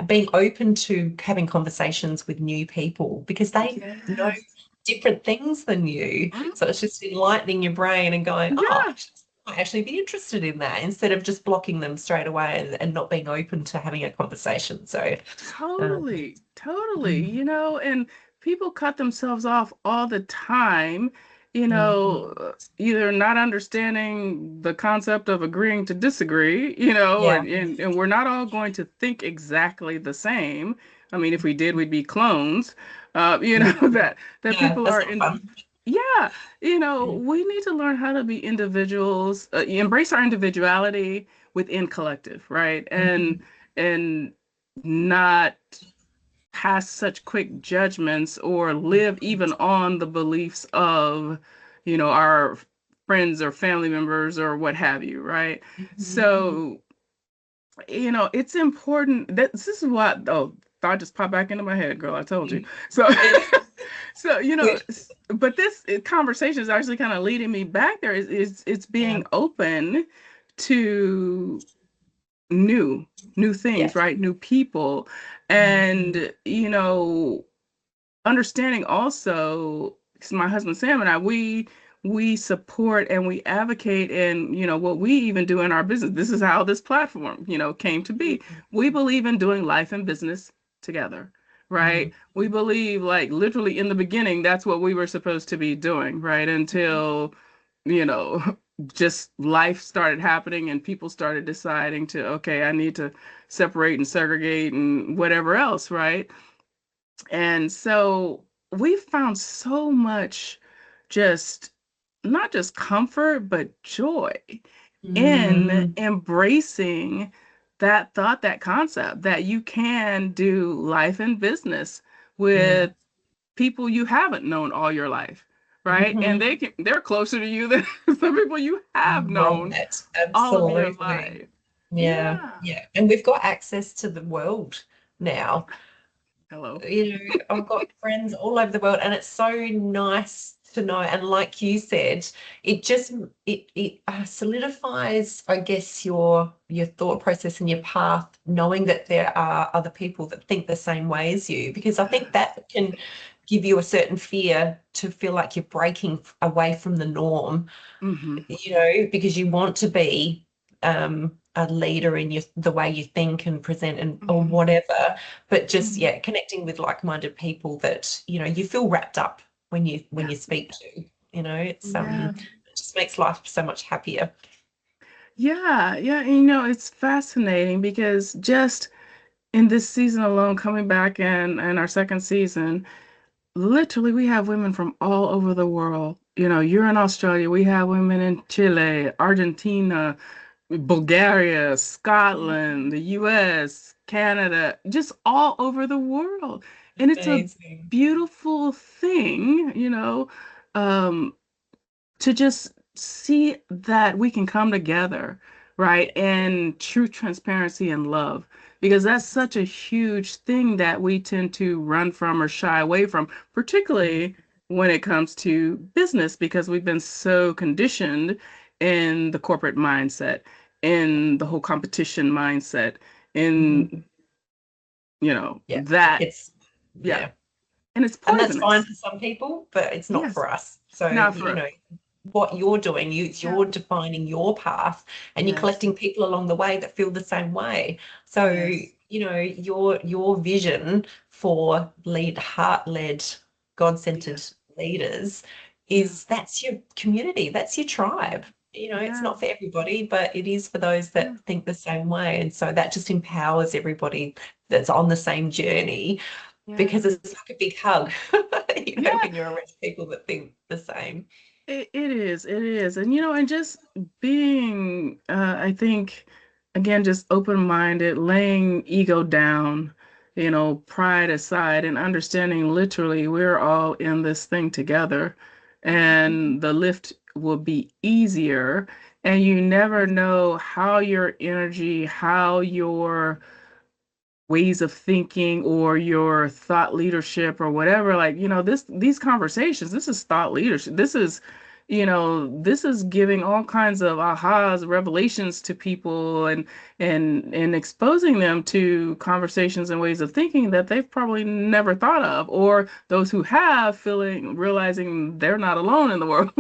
being open to having conversations with new people because they know Yes. different things than you. Mm. So it's just enlightening your brain and going, oh, Yeah. I might actually be interested in that, instead of just blocking them straight away and not being open to having a conversation. So, um, Totally, totally, mm, and people cut themselves off all the time, mm, either not understanding the concept of agreeing to disagree, yeah, and we're not all going to think exactly the same. I mean, if we did, we'd be clones, yeah, that yeah, people that's are not in. fun. Yeah, Yeah. we need to learn how to be individuals, embrace our individuality within collective, right? Mhm. And not pass such quick judgments or live even on the beliefs of, our friends or family members or what have you, right? Mhm. So, it's important that this is what, oh, thought just popped back into my head, girl. I told you. Mm. So, Yeah. so, Good. but this conversation is actually kind of leading me back there is it's Yeah. being open to new new things, Yes. right? New people, Mm. and understanding also, because my husband Sam and I, we support and we advocate, and what we even do in our business. This is how this platform came to be. We believe in doing life and business together, Mm. right? We believe, like, literally in the beginning that's what we were supposed to be doing, right? Until you know just life started happening and people started deciding to, okay, I need to separate and segregate and whatever else, right? And so we found so much, just not just comfort, but joy in Mm. embracing that thought, that concept that you can do life and business Yeah. with people you haven't known all your life, right? And Mhm. they're closer to you than some people you have known Right. all of your Absolutely. life. Yeah. Yeah. Yeah. And we've got access to the world now. Hello. I've got friends all over the world, and it's so nice to know. And like you said, it just it solidifies, I guess, your thought process and your path, knowing that there are other people that think the same way as you, because I think Yes. that can give you a certain fear to feel like you're breaking away from the norm, Mm-hmm. because you want to be a leader in the way you think and present and or Mm-hmm. whatever, but just Mm-hmm. yeah, connecting with like-minded people that you feel wrapped up when Yeah. you speak to. It's Yeah. it just makes life so much happier. Yeah. Yeah. And, it's fascinating because just in this season alone, coming back in our second season, literally we have women from all over the world. You're in Australia, we have women in Chile, Argentina, Bulgaria, Scotland, the US, Canada, just all over the world. And it's a Amazing. beautiful thing, um, to just see that we can come together, right? And truth, transparency, and love. Because that's such a huge thing that we tend to run from or shy away from, particularly when it comes to business, because we've been so conditioned in the corporate mindset, in the whole competition mindset, Mhm. in, Yeah, that, it's yeah. yeah, And it's and that's fine poisonous. for some people, but it's not Yes, for us. So not for us. what you're doing. You're defining your path, and you're Yes. collecting people along the way that feel the same way. So, Yes. your vision for heart-led, God-centered Yes. leaders Yeah. that's your community, that's your Yeah. tribe. It's Yes. not for everybody, but it is for those Yeah. that think the same way. And so that just empowers everybody that's on the same journey, because Yeah. it's like a big hug, Yeah. when you're around people that think the same. It is. It is. And, and just being, I think, again, just open-minded, laying ego down, pride aside, and understanding literally we're all in this thing together, and the lift will be easier. And you never know how your energy, how your ways of thinking or your thought leadership or whatever, like, these conversations, this is thought leadership, this is giving all kinds of ahas, revelations to people, and exposing them to conversations and ways of thinking that they've probably never thought of, or those who have, realizing they're not alone in the world.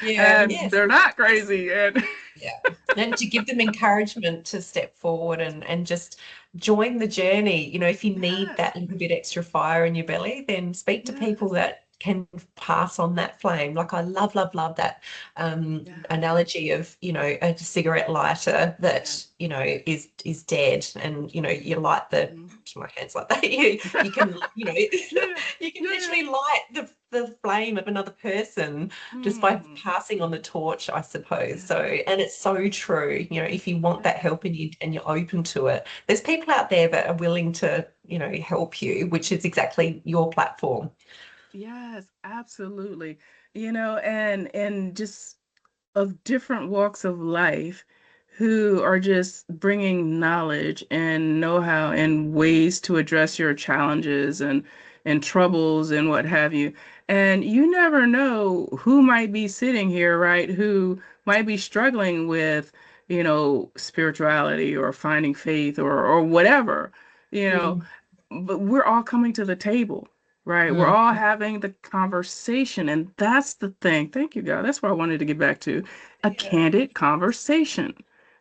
Yeah, And yes. they're not crazy. And Yeah. And to give them encouragement to step forward and just join the journey. If you need yes, that little bit extra fire in your belly, then speak to people yes, that can pass on that flame. Like, I love, love, love that yes, analogy of, a cigarette lighter yes. that, is dead, and, you light the Mhm. my hands like that. You can, Yeah, you can yeah, yeah. literally light the flame of another person just by Mm, passing on the torch, I suppose. So, and it's so true. If you want that yes, help, and you're open to it, there's people out there that are willing to, help you, which is exactly your platform. yes, absolutely. And just of different walks of life who are just bringing knowledge and know-how and ways to address your challenges and troubles and what have you. And you never know who might be sitting here, right? Who might be struggling with, spirituality or finding faith or whatever, you know, Mm, but we're all coming to the table, right? We're mm, all having the conversation. And that's the thing. Thank you, God. That's what I wanted to get back to. A yeah. candid conversation,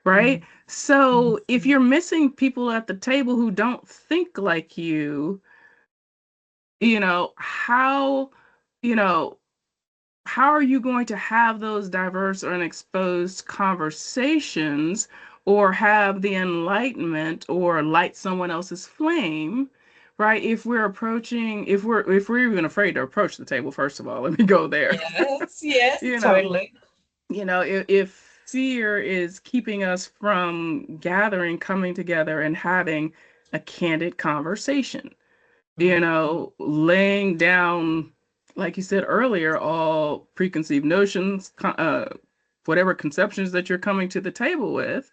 right? Mm, mm, So if you're missing people at the table who don't think like how, you know, how are you going to have those diverse or exposed conversations or have the enlightenment or light someone else's flame, right? If we're even afraid to approach the table, first of all, let me go there. yes, yes, you know totally. if fear is keeping us from gathering, coming together and having a candid conversation, Mm, laying down, like you said earlier, all preconceived notions, whatever conceptions that you're coming to the table with,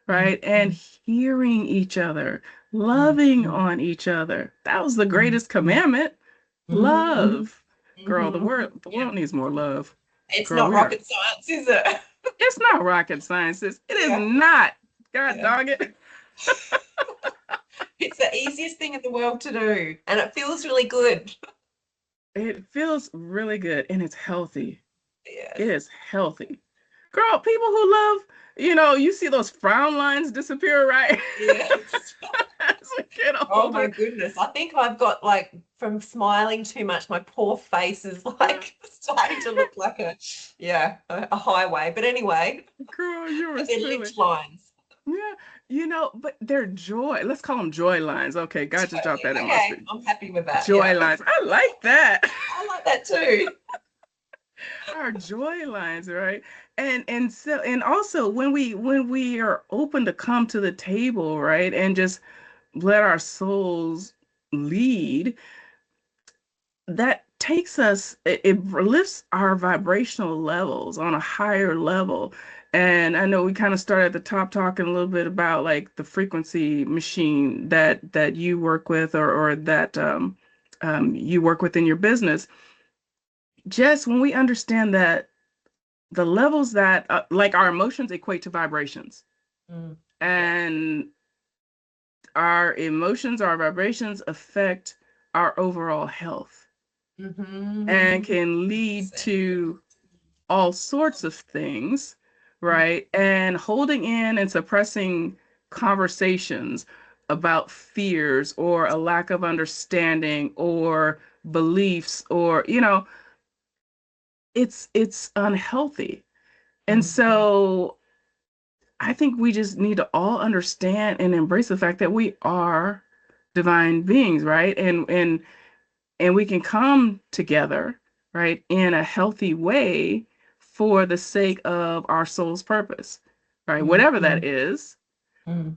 mm, right? And hearing each other, mm, loving on each other. That was the mm, greatest commandment. mm, Love. Girl, the mhm. world, the Yeah. world needs more love. It's Girl, not we are. rocket science, is it? It's not rocket science. It is Yeah, not. God yeah. dog it. It's the easiest thing in the world to do, and it feels really good. It feels really good and it's healthy. It Yes. is healthy. Girl, people who love, you see those frown lines disappear, right? Yes. As we get Oh my older. goodness. I think I've got, like, from smiling too much, my poor face is Yeah. like starting to look like a highway. But anyway, Girl, you were but they're silly. lived lines. Yeah, but they're joy. Let's call them joy lines. Okay, God just dropped Totally. that in my Okay, spirit. I'm happy with that. Joy Yeah. lines. I like that. I like that too. Our joy lines, right? And also when we are open to come to the table, right? And just let our souls lead, that takes us, it lifts our vibrational levels on a higher level. And I know we kind of started at the top talking a little bit about like the frequency machine that you work with, or that you work with in your business. Just when we understand that the levels that like our emotions equate to vibrations, Mm, yeah. and our emotions, our vibrations affect our overall health Mm-hmm. and can lead 100%. to all sorts of things, right? And holding in and suppressing conversations about fears or a lack of understanding or beliefs or, it's unhealthy. And Mm. so I think we just need to all understand and embrace the fact that we are divine beings, right? And we can come together, right, in a healthy way for the sake of our soul's purpose, right? Mm. Whatever that is. Mm.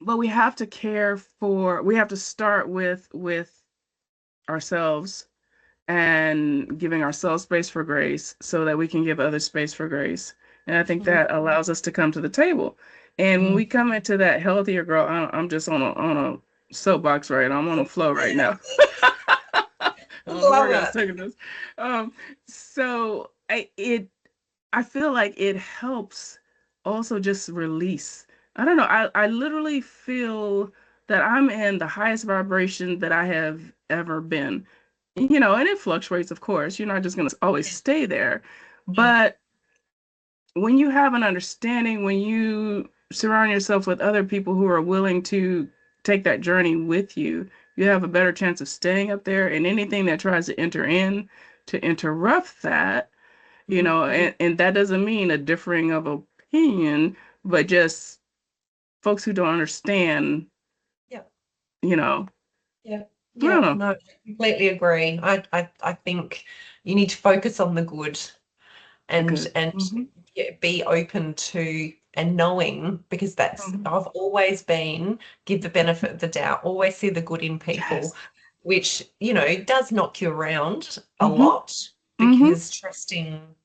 But we have to start with ourselves and giving ourselves space for grace so that we can give others space for grace. And I think Mm. that allows us to come to the table. And when Mm. we come into that healthier girl, I'm just on a soapbox, right? I'm on a flow right now. I don't know where Love God's it. taking this. Um, so I feel like it helps also just release. I don't know. I literally feel that I'm in the highest vibration that I have ever been. And it fluctuates, of course. You're not just going to always Yeah. stay there. Yeah. But when you have an understanding, when you surround yourself with other people who are willing to take that journey with you, you have a better chance of staying up there. And anything that tries to enter in to interrupt that, Mm. and that doesn't mean a differing of opinion, but just folks who don't understand, Yeah. you know, Yeah. I Yeah. don't know. No, I completely agree. I think you need to focus on the good and Good. and Hmm. yeah, be open to and knowing, because that's Hmm. I've always been give the benefit of the doubt, always see the good in people, Yes. which does knock you around a Hmm. lot, Hmm. because trusting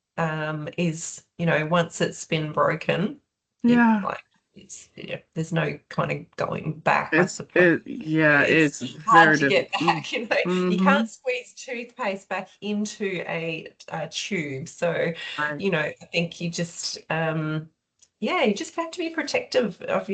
is, once it's been broken, it Yeah. like it's there's no kind of going back, I It's suppose. it. Yeah. It's It's hard very to get difficult. back. You Hmm. can't squeeze toothpaste back into a tube. So, Right. I think you just have to be protective of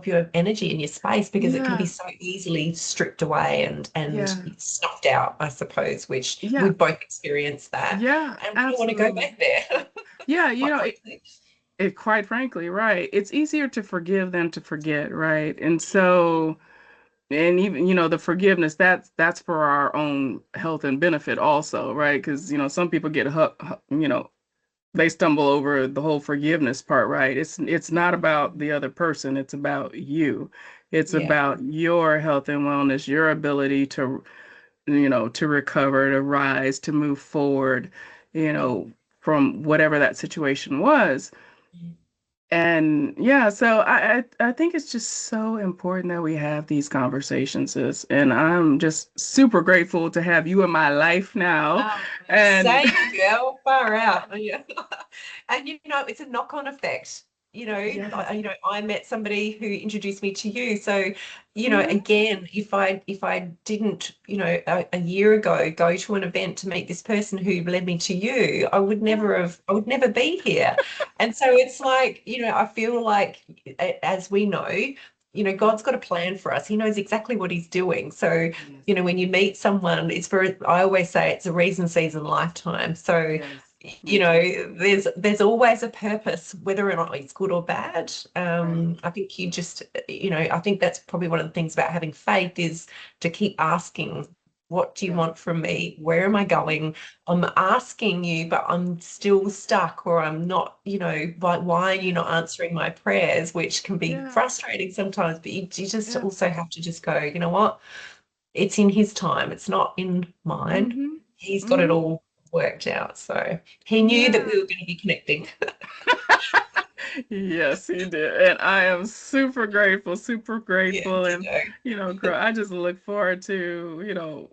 your energy and your space, because it can be Yeah. so easily stripped away and Yeah. snuffed out, I suppose, which Yeah. we've both experienced that. Yeah. And we don't want to go Absolutely. back there, Yeah. quite frankly. Quite frankly, right. It's easier to forgive than to forget, right? And so, and even, the forgiveness, that's for our own health and benefit also, right? Because, some people get they stumble over the whole forgiveness part, right? It's not about the other person, it's about you. It's Yeah, about your health and wellness, your ability to recover, to rise, to move forward, you yeah. know, from whatever that situation was. Mm. And yeah, so I think it's just so important that we have these conversations, sis. And I'm just super grateful to have you in my life now. And Same girl, far out. Yeah. And it's a knock-on effect. yes. I met somebody who introduced me to you. So, Hmm. again, if I didn't, a year ago go to an event to meet this person who led me to you, Yeah. I would never be here. And so it's like, I feel like, as we know, God's got a plan for us. He knows exactly what he's doing. So, Yes. when you meet someone, I always say it's a reason, season, lifetime. So, Yes. Hmm. there's always a purpose, whether or not it's good or bad. Right. I think I think that's probably one of the things about having faith, is to keep asking, what do you Yeah. want from me? Where am I Hmm. going? I'm asking you, but I'm still stuck, or I'm not, like, why are you not answering my prayers? Which can be Yeah. frustrating sometimes, but you just Yeah. also have to just go, you know what? It's in his time. It's not in mine. Hmm. He's got it Hmm. all worked out. So he knew that Yeah. we were going to be connecting. Yes, he did. And I am super grateful, super Yeah, grateful. And, ditto. girl, I just look forward to,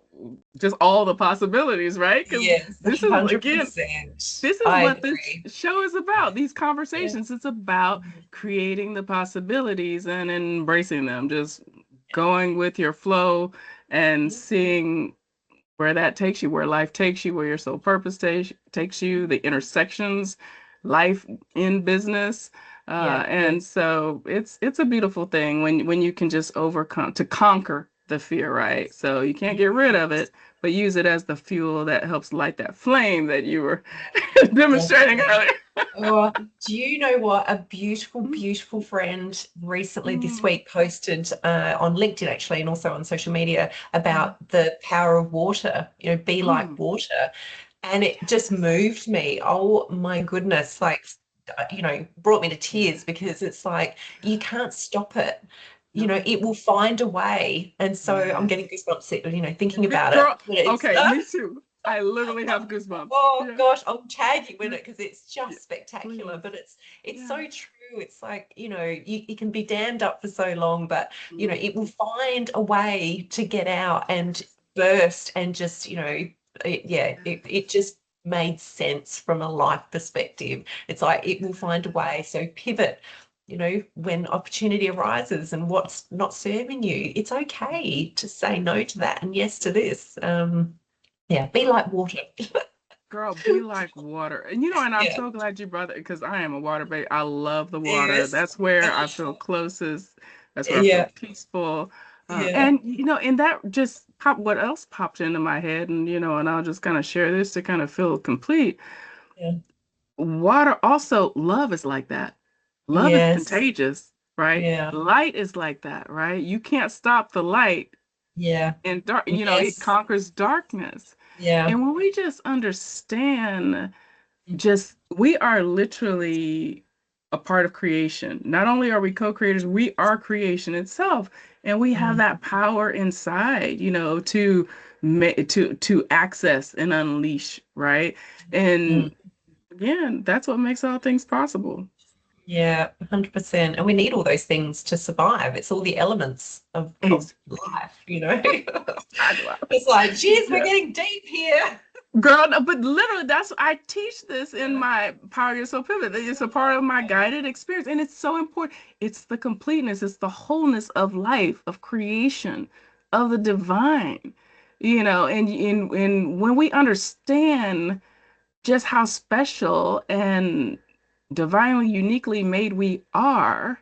just all the possibilities, right? Because Yes, this is, again, 100%. this is I what this agree. show is about, these Yeah. conversations. It's about creating the possibilities and embracing them, just going with your flow and Yeah. seeing where that takes you, where life takes you, where your soul purpose takes you, the intersections, life in business. Yeah. And so it's a beautiful thing when you can just overcome to conquer. the fear, right? So you can't get rid of it, but use it as the fuel that helps light that flame that you were demonstrating Definitely. earlier. Oh, do you know what? A beautiful, beautiful friend recently this Mm, week posted on LinkedIn actually, and also on social media mm, about the power of water, be like mm. water. And it just moved me. Oh my goodness. Like, brought me to tears because it's like you can't stop it. No. It will find a way. And so I'm getting Yes. goosebumps, thinking about it. Girl, But it's okay, me too. I literally have goosebumps. oh Yeah. gosh, I'll tag you in Yeah. it because it's Yeah. just spectacular. Please. But it's Yeah. so true. It's like, you can be dammed up for so long, but Mm. it will find a way to get out and burst and just, it just made sense from a life perspective. It's like it will find a way. So pivot. When opportunity arises and what's not serving you, it's okay to say no to that and yes to this. Yeah, be Girl, like water. girl, be like water. And and I'm Yeah. so glad you brought it because I am a water baby. I love the water. Yes. That's where I feel closest. That's where I feel Yeah. peaceful. Yeah. And that just what else popped into my head, and I'll just kind of share this to kind of feel complete. Yeah. Water also, love is like that. Love is Yes. contagious, right? Yeah. Light is like that, right? You can't stop the light Yeah. in dark, it Yes. conquers darkness. Yeah. And when we just understand, just we are literally a part of creation. Not only are we co-creators, we are creation itself. And we have Mm, that power inside, to access and unleash, right? mm. And again, that's what makes all things possible. Yeah, 100%. And we need all those things to survive. It's all the elements of Ex- life. I love it. It's like, geez, we're Yeah. getting deep here. Girl, no, but literally, I teach this in Yeah. my Power Your Soul Pivot. It's a part of my guided experience, and it's so important. It's the completeness, it's the wholeness of life, of creation, of the divine, and when we understand just how special and divinely uniquely made we are,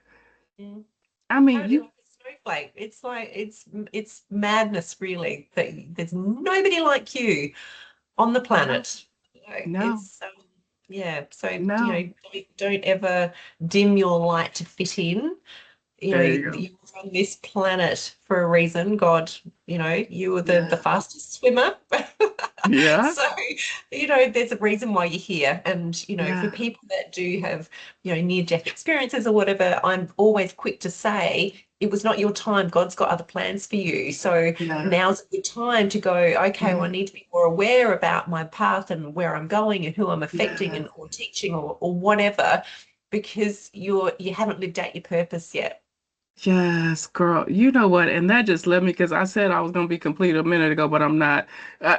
Mm. I mean, Totally like a snowflake. It's like it's madness really that there's nobody like you on the no, planet. no, It's yeah. So no. don't ever dim your light to fit in. There you go. You're on this planet for a reason. God, you were the Yeah. fastest swimmer. Yeah. So, there's a reason why you're here. And, for Yeah. people that do have, near-death experiences or whatever, I'm always quick to say, it was not your time. God's got other plans for you. So Yeah. now's a good time to go, okay, well, I Yeah. need to be more aware about my path and where I'm going and who I'm affecting Yeah. and or teaching or whatever, because you haven't lived out your purpose yet. Yes, girl. You know what? And that just led me because I said I was going to be complete a minute ago, but I'm not. Uh,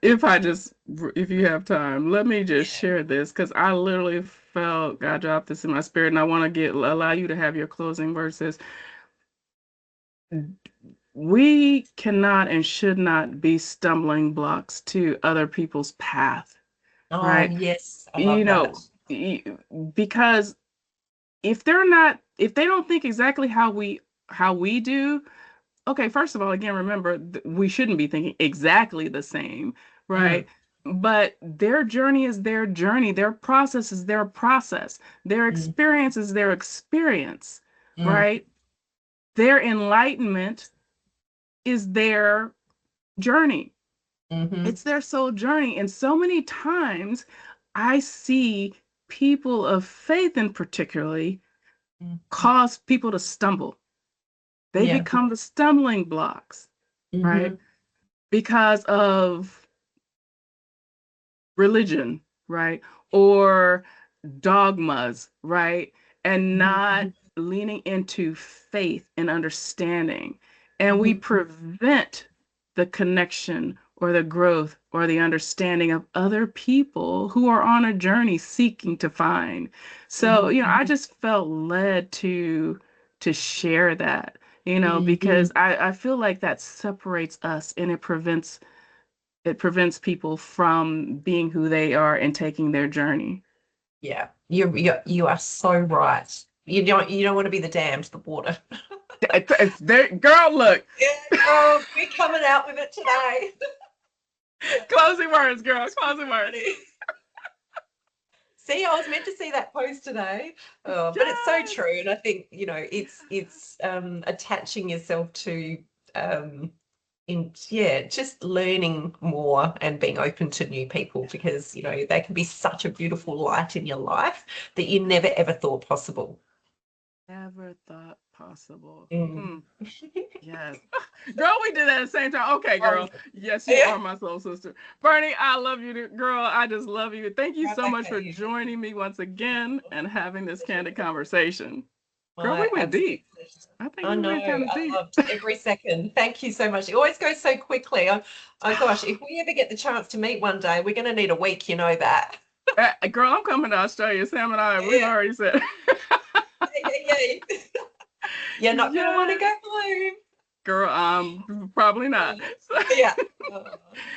if you have time, let me just Yeah. share this because I literally felt God dropped this in my spirit, and I want to allow you to have your closing verses. We cannot and should not be stumbling blocks to other people's path, Oh, right? yes, I You love that. know, y- because if they don't think exactly how we do, okay, first of all, again, remember we shouldn't be thinking exactly the same, Mm, right? But their journey is their journey, their process is their process, their mm, experience is their experience, mm, right? Their enlightenment is their journey. mm-hmm, It's their soul journey. And so many times I see people of faith, in particularly, mm, cause people to stumble. They yeah, become the stumbling blocks, mm-hmm, right? Because of religion, right? Or dogmas, right? And mm-hmm, not leaning into faith and understanding. And we mm-hmm, prevent the connection or the growth or the understanding of other people who are on a journey seeking to find. So, mm-hmm, I just felt led to share that, mm-hmm. because I feel like that separates us and it prevents people from being who they are and taking their journey. Yeah, you are so right. You don't want to be the dam to the water. It's there, girl. Look, Yeah, girl, we're coming out with it today. closing words, girl. Closing words. See, I was meant to see that post today, but it's so Yes. true, and I think it's attaching yourself to just learning more and being open to new people because they can be such a beautiful light in your life that you never ever thought possible. Never thought possible. Mm. Yes. Girl, we did that at the same time. Okay, Oh, girl. Yes, you yeah. are my soul sister. Bernie, I love you, girl. I just love you. Thank you Right so back much at for you. joining me once again and having this candid conversation. Girl, we My went absolute deep. pleasure. I think I we know. went kind of I deep. loved every second. Thank you so much. It always goes so quickly. Oh gosh, if we ever get the chance to meet one day, we're going to need a week. You know that. Girl, I'm coming to Australia. Sam and I, we've Yeah, already said. yeah. You're not going to want to Yes. go home. Girl, probably not. So, Yeah. Oh,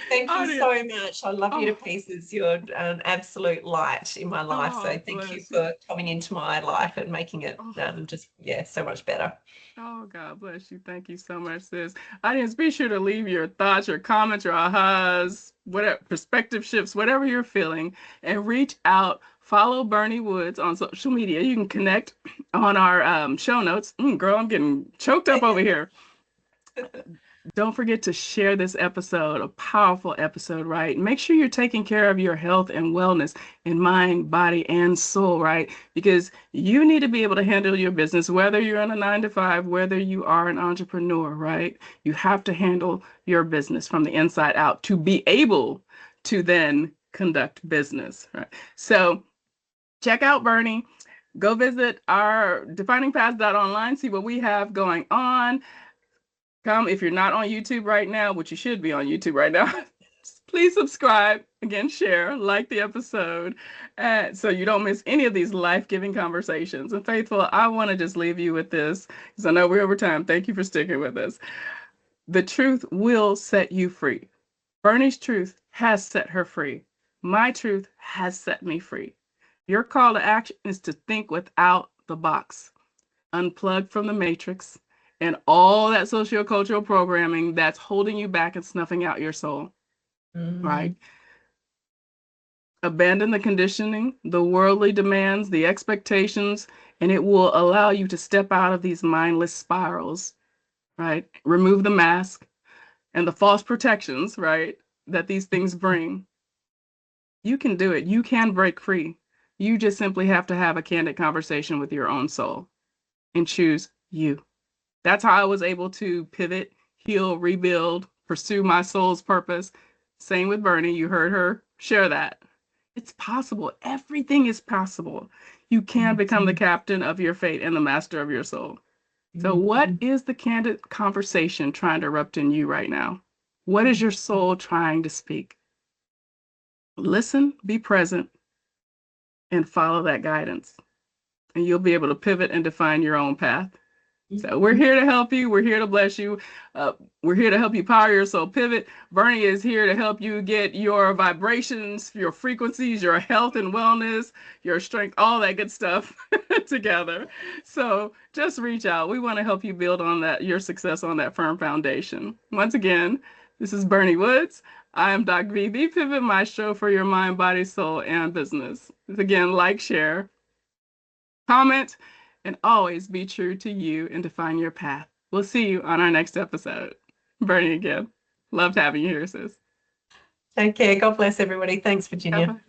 thank you audience. so much. I love you to Oh, pieces. You're an absolute light in my life. So oh, thank you bless you. for coming into my life and making it Oh. just, yeah, so much better. Oh, God bless you. Thank you so much, sis. Audience, be sure to leave your thoughts, your comments, your ahas, whatever perspective shifts, whatever you're feeling, and reach out. Follow Berni Woods on social media. You can connect on our show notes. Girl, I'm getting choked up over here. Don't forget to share this episode, a powerful episode, right? Make sure you're taking care of your health and wellness in mind, body, and soul, right? Because you need to be able to handle your business, whether you're in a 9 to 5, whether you are an entrepreneur, right? You have to handle your business from the inside out to be able to then conduct business, right? So check out Berni. Go visit our definingpaths.online, see what we have going on. Come, if you're not on YouTube right now, which you should be on YouTube right now, please subscribe, again, share, like the episode, so you don't miss any of these life-giving conversations. And Faithful, I want to just leave you with this, because I know we're over time. Thank you for sticking with us. The truth will set you free. Berni's truth has set her free. My truth has set me free. Your call to action is to think without the box, unplug from the matrix and all that sociocultural programming that's holding you back and snuffing out your soul, right? Mm. Abandon the conditioning, the worldly demands, the expectations, and it will allow you to step out of these mindless spirals, right? Remove the mask and the false protections, right? That these things bring. You can do it. You can break free. You just simply have to have a candid conversation with your own soul and choose you. That's how I was able to pivot, heal, rebuild, pursue my soul's purpose. Same with Berni. You heard her share that. It's possible. Everything is possible. You can become the captain of your fate and the master of your soul. So, what is the candid conversation trying to erupt in you right now? What is your soul trying to speak? Listen, be present, and follow that guidance. And you'll be able to pivot and define your own path. So we're here to help you. We're here to bless you. We're here to help you power your soul pivot. Berni is here to help you get your vibrations, your frequencies, your health and wellness, your strength, all that good stuff together. So just reach out. We want to help you build on that, your success on that firm foundation. Once again, this is Berni Woods. I am DocV, the Pivot Maestro for your mind, body, soul, and business. Again, like, share, comment, and always be true to you and define your path. We'll see you on our next episode. Berni again. Loved having you here, sis. Take care. God bless everybody. Thanks, Virginia. Bye.